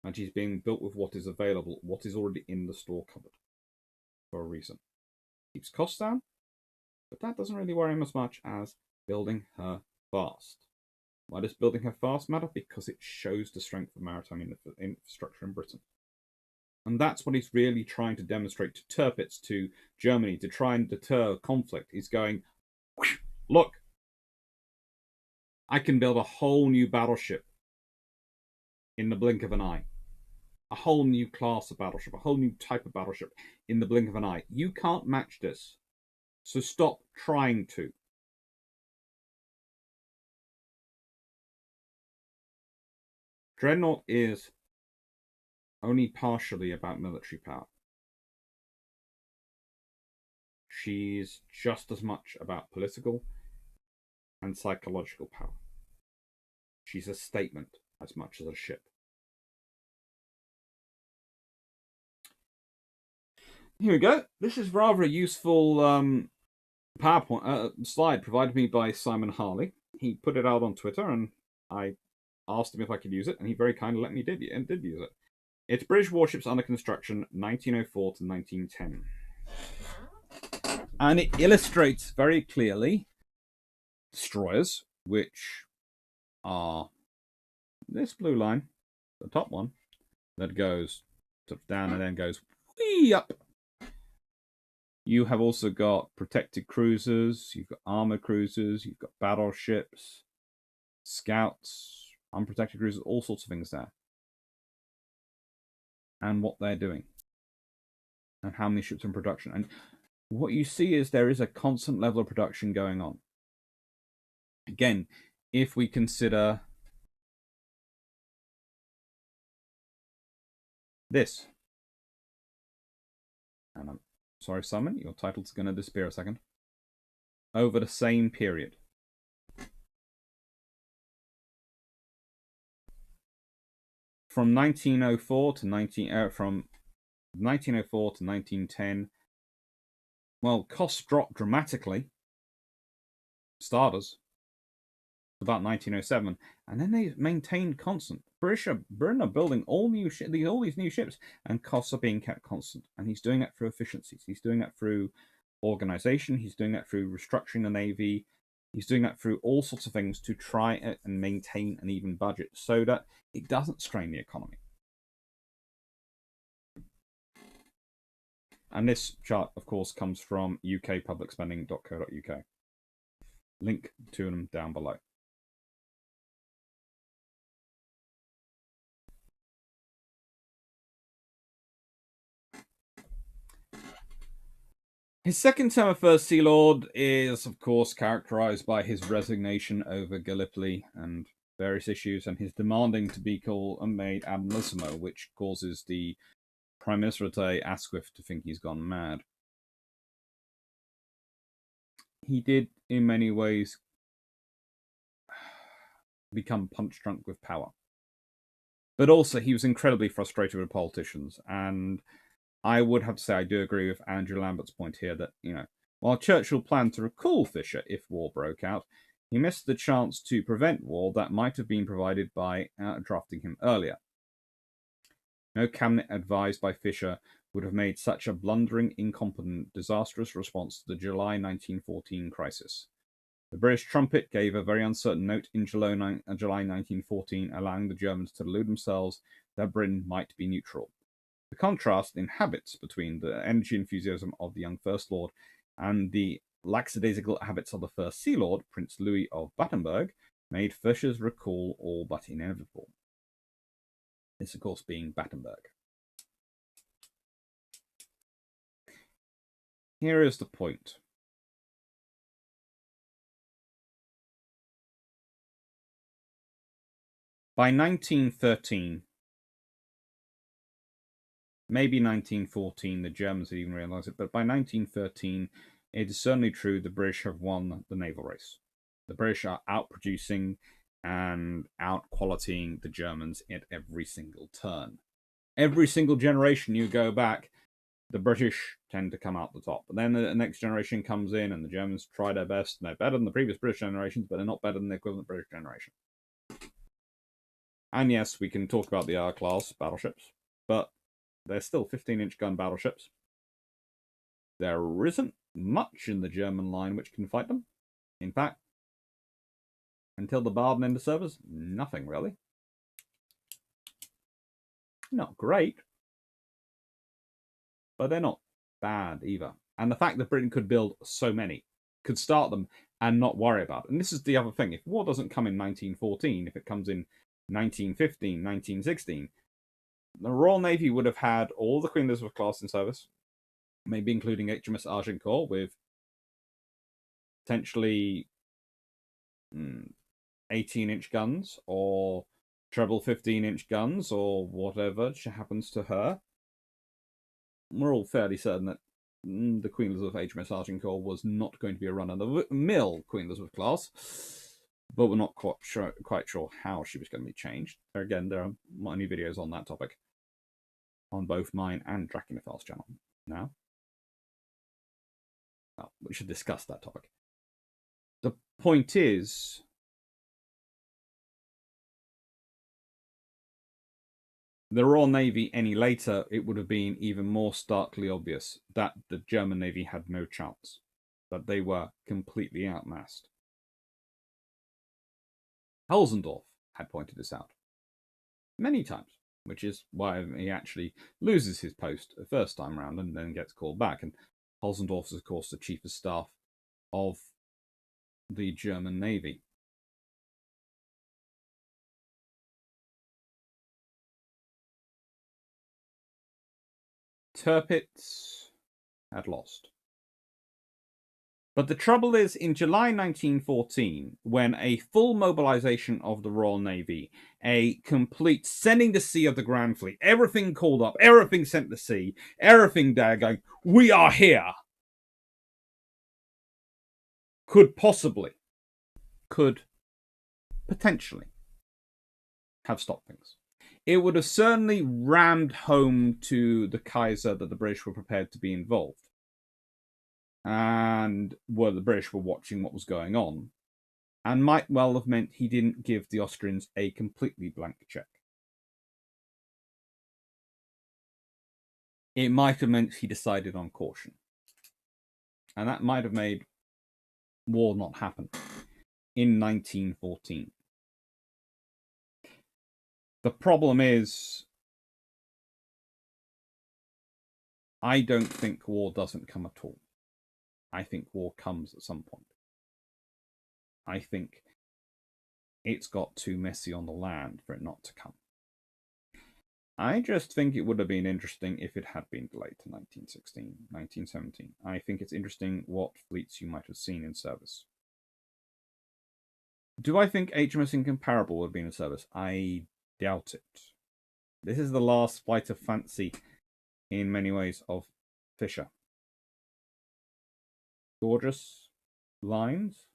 and she's being built with what is available, what is already in the store cupboard, for a reason. Keeps costs down, but that doesn't really worry him as much as building her fast. Why does building her fast matter? Because it shows the strength of maritime infrastructure in Britain. And that's what he's really trying to demonstrate to Tirpitz, to Germany, to try and deter conflict. He's going, look, I can build a whole new battleship in the blink of an eye. A whole new class of battleship, a whole new type of battleship in the blink of an eye. You can't match this. So stop trying to. Dreadnought is only partially about military power. she's just as much about political and psychological power. She's a statement as much as a ship. Here we go. This is rather a useful PowerPoint slide provided me by Simon Harley. He put it out on Twitter, and I asked him if I could use it, and he very kindly let me did use it. It's British warships under construction, 1904 to 1910. And it illustrates very clearly destroyers, which are this blue line, the top one, that goes sort of down and then goes whee up. You have also got protected cruisers, you've got armored cruisers, you've got battleships, scouts, unprotected cruisers, all sorts of things there. And what they're doing. And how many ships in production. And what you see is there is a constant level of production going on. Again, if we consider this. And I'm sorry, Simon, your title's going to disappear a second. Over the same period. From 1904 to 1910, well, costs dropped dramatically. Starters. About 1907, and then they maintained constant. Britain are building all these new ships, and costs are being kept constant. And he's doing that through efficiencies. He's doing that through organization. He's doing that through restructuring the navy. He's doing that through all sorts of things to try and maintain an even budget so that it doesn't strain the economy. And this chart, of course, comes from ukpublicspending.co.uk. Link to them down below. His second term of First Sea Lord is, of course, characterized by his resignation over Gallipoli and various issues, and his demanding to be called and made Admiralissimo, which causes the Prime Minister today, Asquith, to think he's gone mad. He did, in many ways, become punch-drunk with power. But also, he was incredibly frustrated with politicians, and I would have to say I do agree with Andrew Lambert's point here that, while Churchill planned to recall Fisher if war broke out, he missed the chance to prevent war that might have been provided by drafting him earlier. No cabinet advised by Fisher would have made such a blundering, incompetent, disastrous response to the July 1914 crisis. The British trumpet gave a very uncertain note in July 1914, allowing the Germans to delude themselves that Britain might be neutral. The contrast in habits between the energy enthusiasm of the young First Lord and the lackadaisical habits of the First Sea Lord, Prince Louis of Battenberg, made Fisher's recall all but inevitable. This, of course, being Battenberg. Here is the point. By 1913, maybe 1914, the Germans had even realised it, but by 1913, it is certainly true the British have won the naval race. The British are outproducing and out-qualitying the Germans at every single turn. Every single generation you go back, the British tend to come out the top. But then the next generation comes in and the Germans try their best. And they're better than the previous British generations, but they're not better than the equivalent British generation. And yes, we can talk about the R-class battleships, but they're still 15-inch gun battleships. There isn't much in the German line which can fight them. In fact, until the Baden into service, nothing really. Not great, but they're not bad either. And the fact that Britain could build so many, could start them and not worry about it. And this is the other thing. If war doesn't come in 1914, if it comes in 1915, 1916, the Royal Navy would have had all the Queen Elizabeth class in service, maybe including HMS Agincourt with potentially 18-inch guns or treble 15-inch guns or whatever happens to her. We're all fairly certain that the Queen Elizabeth HMS Argentine was not going to be a run-of-the-mill Queen Elizabeth class, but we're not quite sure how she was going to be changed. Again, there are many videos on that topic on both mine and Draconifal's channel. Now, we should discuss that topic. The point is, the Royal Navy any later, it would have been even more starkly obvious that the German Navy had no chance, that they were completely outmassed. Hulsendorf had pointed this out many times, which is why he actually loses his post the first time round and then gets called back. And Hulsendorf is, of course, the Chief of Staff of the German Navy. Tirpitz had lost. But the trouble is, in July 1914, when a full mobilization of the Royal Navy, a complete sending to sea of the Grand Fleet, everything called up, everything sent to sea, everything there going, we are here, could potentially have stopped things. It would have certainly rammed home to the Kaiser that the British were prepared to be involved. And the British were watching what was going on, and might well have meant he didn't give the Austrians a completely blank check. It might have meant he decided on caution. And that might have made war not happen in 1914. The problem is, I don't think war doesn't come at all. I think war comes at some point. I think it's got too messy on the land for it not to come. I just think it would have been interesting if it had been delayed to 1916, 1917. I think it's interesting what fleets you might have seen in service. Do I think HMS Incomparable would have been in service? I doubt it. This is the last flight of fancy, in many ways, of Fisher. Gorgeous lines.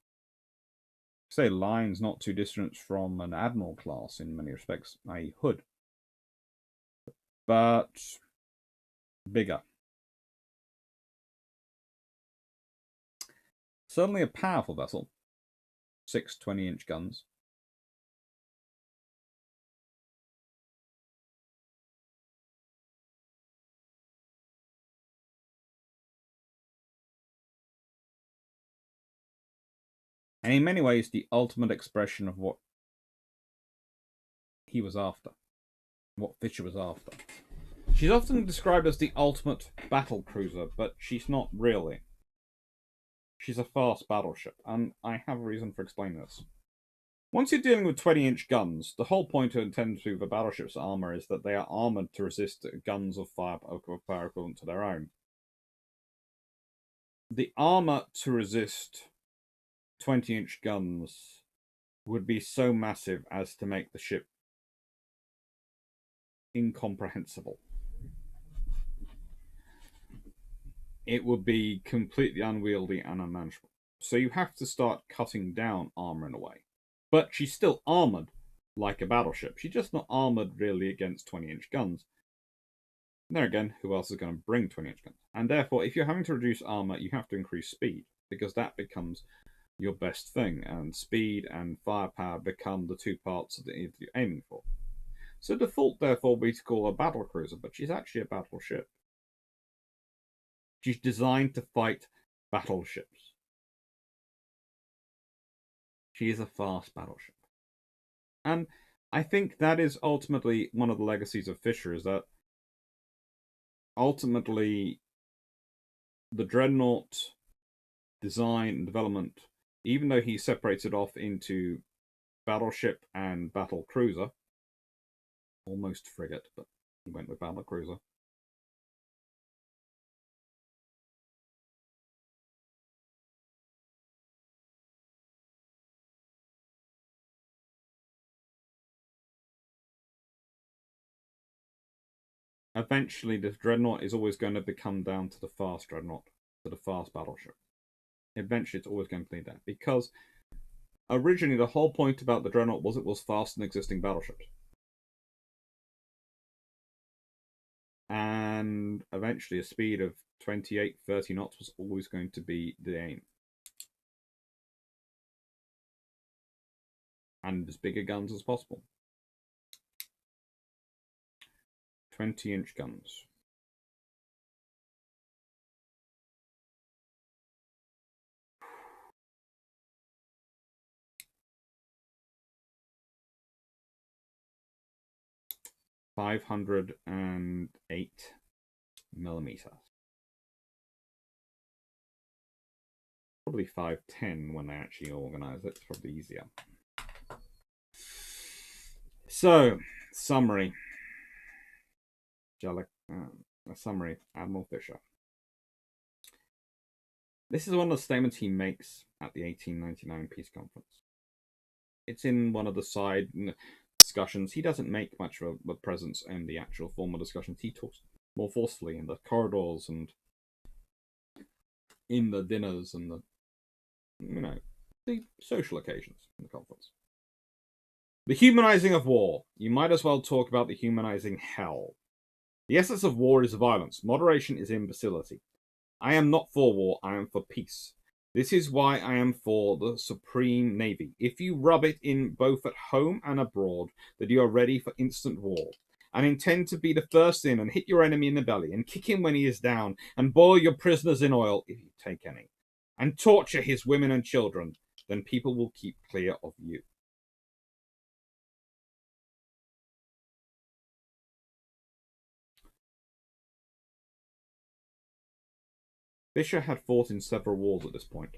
Say lines not too distant from an Admiral class in many respects, i.e. Hood. But bigger. Certainly a powerful vessel. 6 20-inch guns. And in many ways, the ultimate expression of what he was after. What Fisher was after. She's often described as the ultimate battle cruiser, but she's not really. She's a fast battleship, and I have a reason for explaining this. Once you're dealing with 20-inch guns, the whole point to intend to the battleship's armour is that they are armoured to resist guns of fire equivalent to their own. The armour to resist 20-inch guns would be so massive as to make the ship incomprehensible. It would be completely unwieldy and unmanageable. So you have to start cutting down armour in a way. But she's still armoured like a battleship. She's just not armoured really against 20-inch guns. And there again, who else is going to bring 20-inch guns? And therefore, if you're having to reduce armour, you have to increase speed, because that becomes your best thing, and speed and firepower become the two parts that you're aiming for. So default, therefore, we call her a battle cruiser, but she's actually a battleship. She's designed to fight battleships. She is a fast battleship. And I think that is ultimately one of the legacies of Fisher, is that ultimately the Dreadnought design and development, even though he separates it off into battleship and battle cruiser, almost frigate, but he went with battle cruiser. eventually the dreadnought is always going to come down to the fast dreadnought, to the fast battleship. Eventually, it's always going to be that, because originally the whole point about the dreadnought was it was faster than existing battleships. And eventually a speed of 28, 30 knots was always going to be the aim. And as bigger guns as possible. 20-inch guns. .508 millimeters. Probably 510 when they actually organize it. It's probably easier. So, summary. A summary. Admiral Fisher. This is one of the statements he makes at the 1899 Peace Conference. It's in one of the side discussions. He doesn't make much of a presence in the actual formal discussions. He talks more forcefully in the corridors and in the dinners and the social occasions in the conference. The humanizing of war. You might as well talk about the humanizing hell. The essence of war is violence. Moderation is imbecility. I am not for war, I am for peace. This is why I am for the Supreme Navy. If you rub it in both at home and abroad that you are ready for instant war, and intend to be the first in and hit your enemy in the belly, and kick him when he is down, and boil your prisoners in oil, if you take any, and torture his women and children, then people will keep clear of you. Fisher had fought in several wars at this point.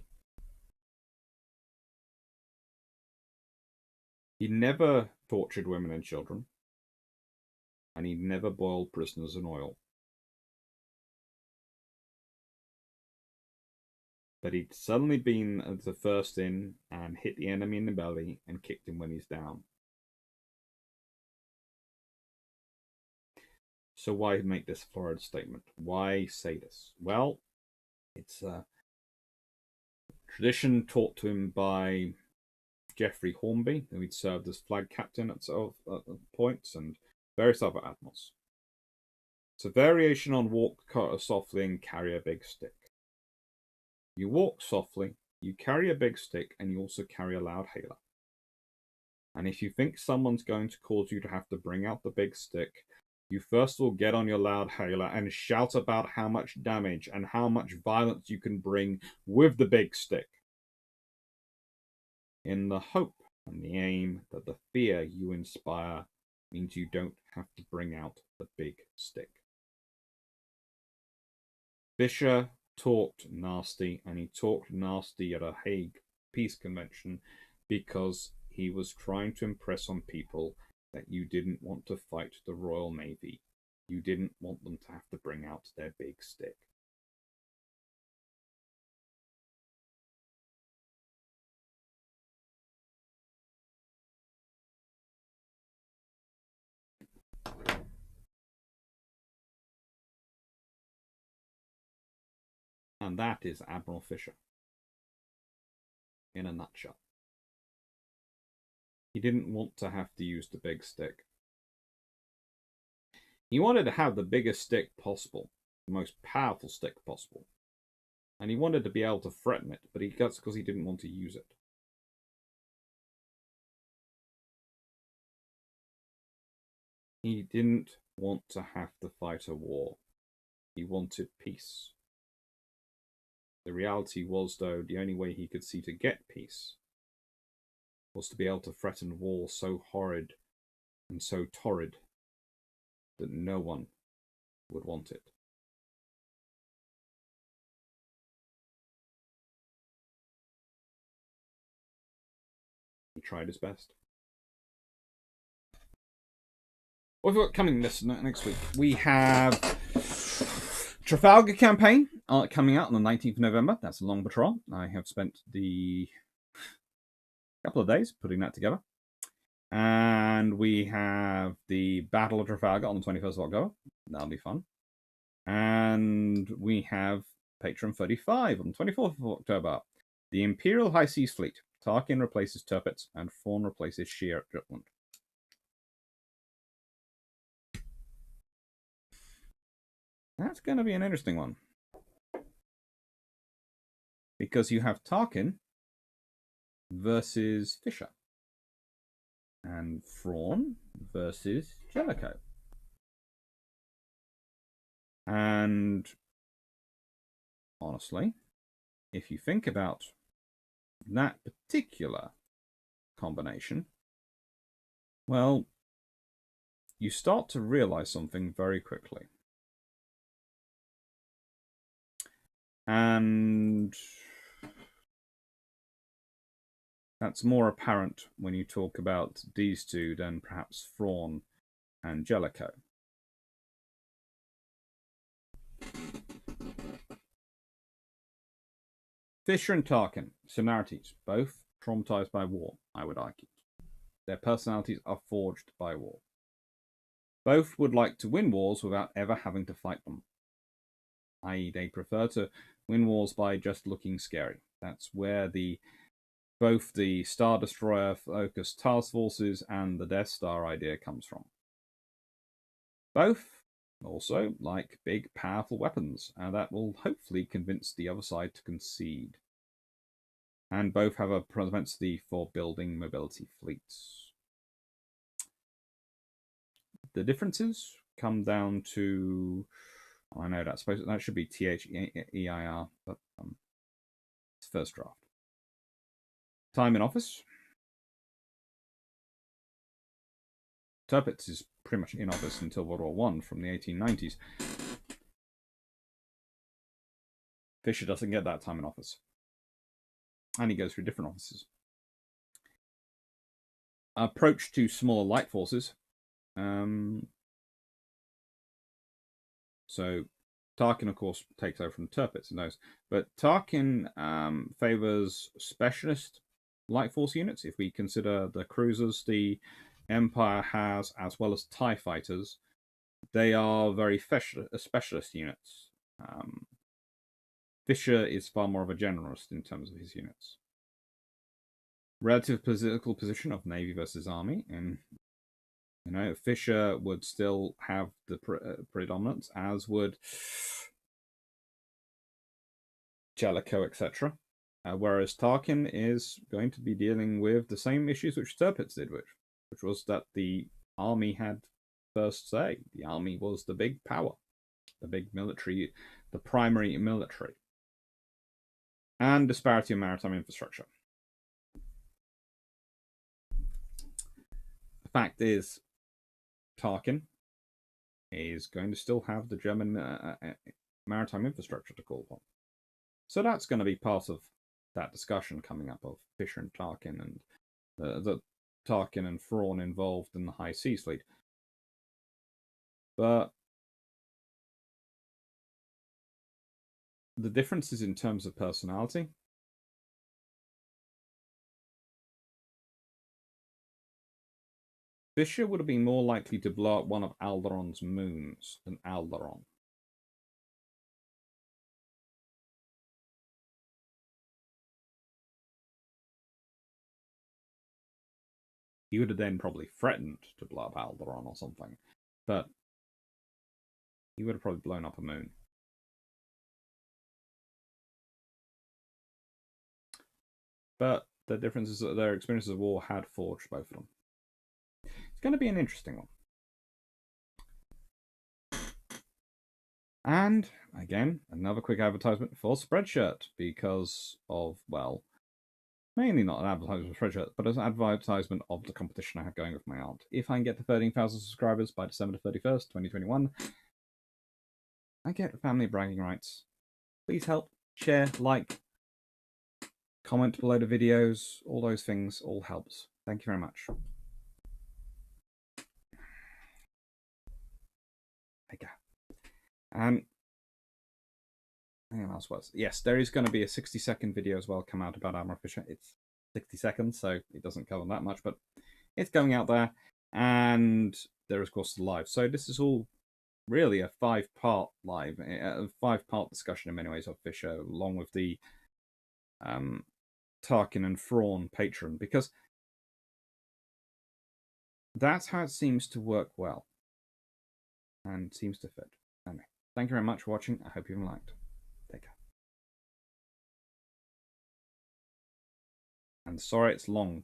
He never tortured women and children, and he never boiled prisoners in oil. But he'd suddenly been the first in and hit the enemy in the belly and kicked him when he's down. So why make this florid statement? Why say this? Well, it's a tradition taught to him by Geoffrey Hornby, who he'd served as flag captain at points, and various other admirals. It's a variation on walk softly and carry a big stick. You walk softly, you carry a big stick, and you also carry a loud hailer. And if you think someone's going to cause you to have to bring out the big stick, you first will get on your loud hailer and shout about how much damage and how much violence you can bring with the big stick, in the hope and the aim that the fear you inspire means you don't have to bring out the big stick. Fisher talked nasty, and he talked nasty at a Hague Peace Convention because he was trying to impress on people that you didn't want to fight the Royal Navy. You didn't want them to have to bring out their big stick. And that is Admiral Fisher in a nutshell. He didn't want to have to use the big stick. He wanted to have the biggest stick possible, the most powerful stick possible. And he wanted to be able to threaten it, but that's because he didn't want to use it. He didn't want to have to fight a war. He wanted peace. The reality was, though, the only way he could see to get peace was to be able to threaten war so horrid and so torrid that no one would want it. He tried his best. What have we got coming next week? We have Trafalgar campaign coming out on the 19th of November. That's a long patrol. I have spent the couple of days putting that together. And we have the Battle of Trafalgar on the 21st of October. That'll be fun. And we have Patron 35 on the 24th of October. The Imperial High Seas Fleet. Tarkin replaces Tirpitz, and Thrawn replaces Sheer at Jutland. That's going to be an interesting one. Because you have Tarkin versus Fisher. And Thrawn versus Jellicoe. And honestly, if you think about that particular combination, well, you start to realize something very quickly. And that's more apparent when you talk about these two than perhaps Thrawn and Jellicoe. Fisher and Tarkin, similarities, both traumatized by war, I would argue. Their personalities are forged by war. Both would like to win wars without ever having to fight them. I.e., they prefer to win wars by just looking scary. That's where both the Star Destroyer-focused task forces and the Death Star idea comes from. Both also like big, powerful weapons, and that will hopefully convince the other side to concede. And both have a propensity for building mobility fleets. The differences come down to, I know that's supposed that should be THEIR, but it's first draft. Time in office. Tirpitz is pretty much in office until World War I from the 1890s. Fisher doesn't get that time in office. And he goes through different offices. Approach to smaller light forces. So Tarkin, of course, takes over from Tirpitz and those. But Tarkin favors specialist light force units. If we consider the cruisers the Empire has, as well as TIE fighters, they are very specialist units. Fisher is far more of a generalist in terms of his units. Relative political position of Navy versus Army, and Fisher would still have the predominance, as would Jellicoe, etc. Whereas Tarkin is going to be dealing with the same issues which Tirpitz did, which was that the Army had first say. The Army was the big power, the big military, the primary military. And disparity in maritime infrastructure. The fact is, Tarkin is going to still have the German maritime infrastructure to call upon. So that's going to be part of that discussion coming up of Fisher and Tarkin, and the Tarkin and Thrawn involved in the High Seas Fleet. But the differences in terms of personality. Fisher would have been more likely to blow up one of Alderaan's moons than Alderaan. He would have then probably threatened to blow up Alderaan or something, but he would have probably blown up a moon. But the difference is that their experiences of war had forged both of them. It's going to be an interesting one. And, again, another quick advertisement for Spreadshirt because of, well, mainly not an advertisement for Spreadshirt, but as an advertisement of the competition I have going with my aunt. If I can get to 13,000 subscribers by December 31st, 2021, I get family bragging rights. Please help, share, like, comment below the videos, all those things, all helps. Thank you very much. There you go. Anything else was? Yes, there is going to be a 60-second video as well come out about Admiral Fisher. It's 60 seconds, so it doesn't cover that much, but It's going out there, and there is, of course, the live. So this is all really a 5-part live, a 5-part discussion in many ways of Fisher, along with the Tarkin and Thrawn patron, because that's how it seems to work well and seems to fit. Anyway, thank you very much for watching. I hope you've liked. Take care. And sorry it's long.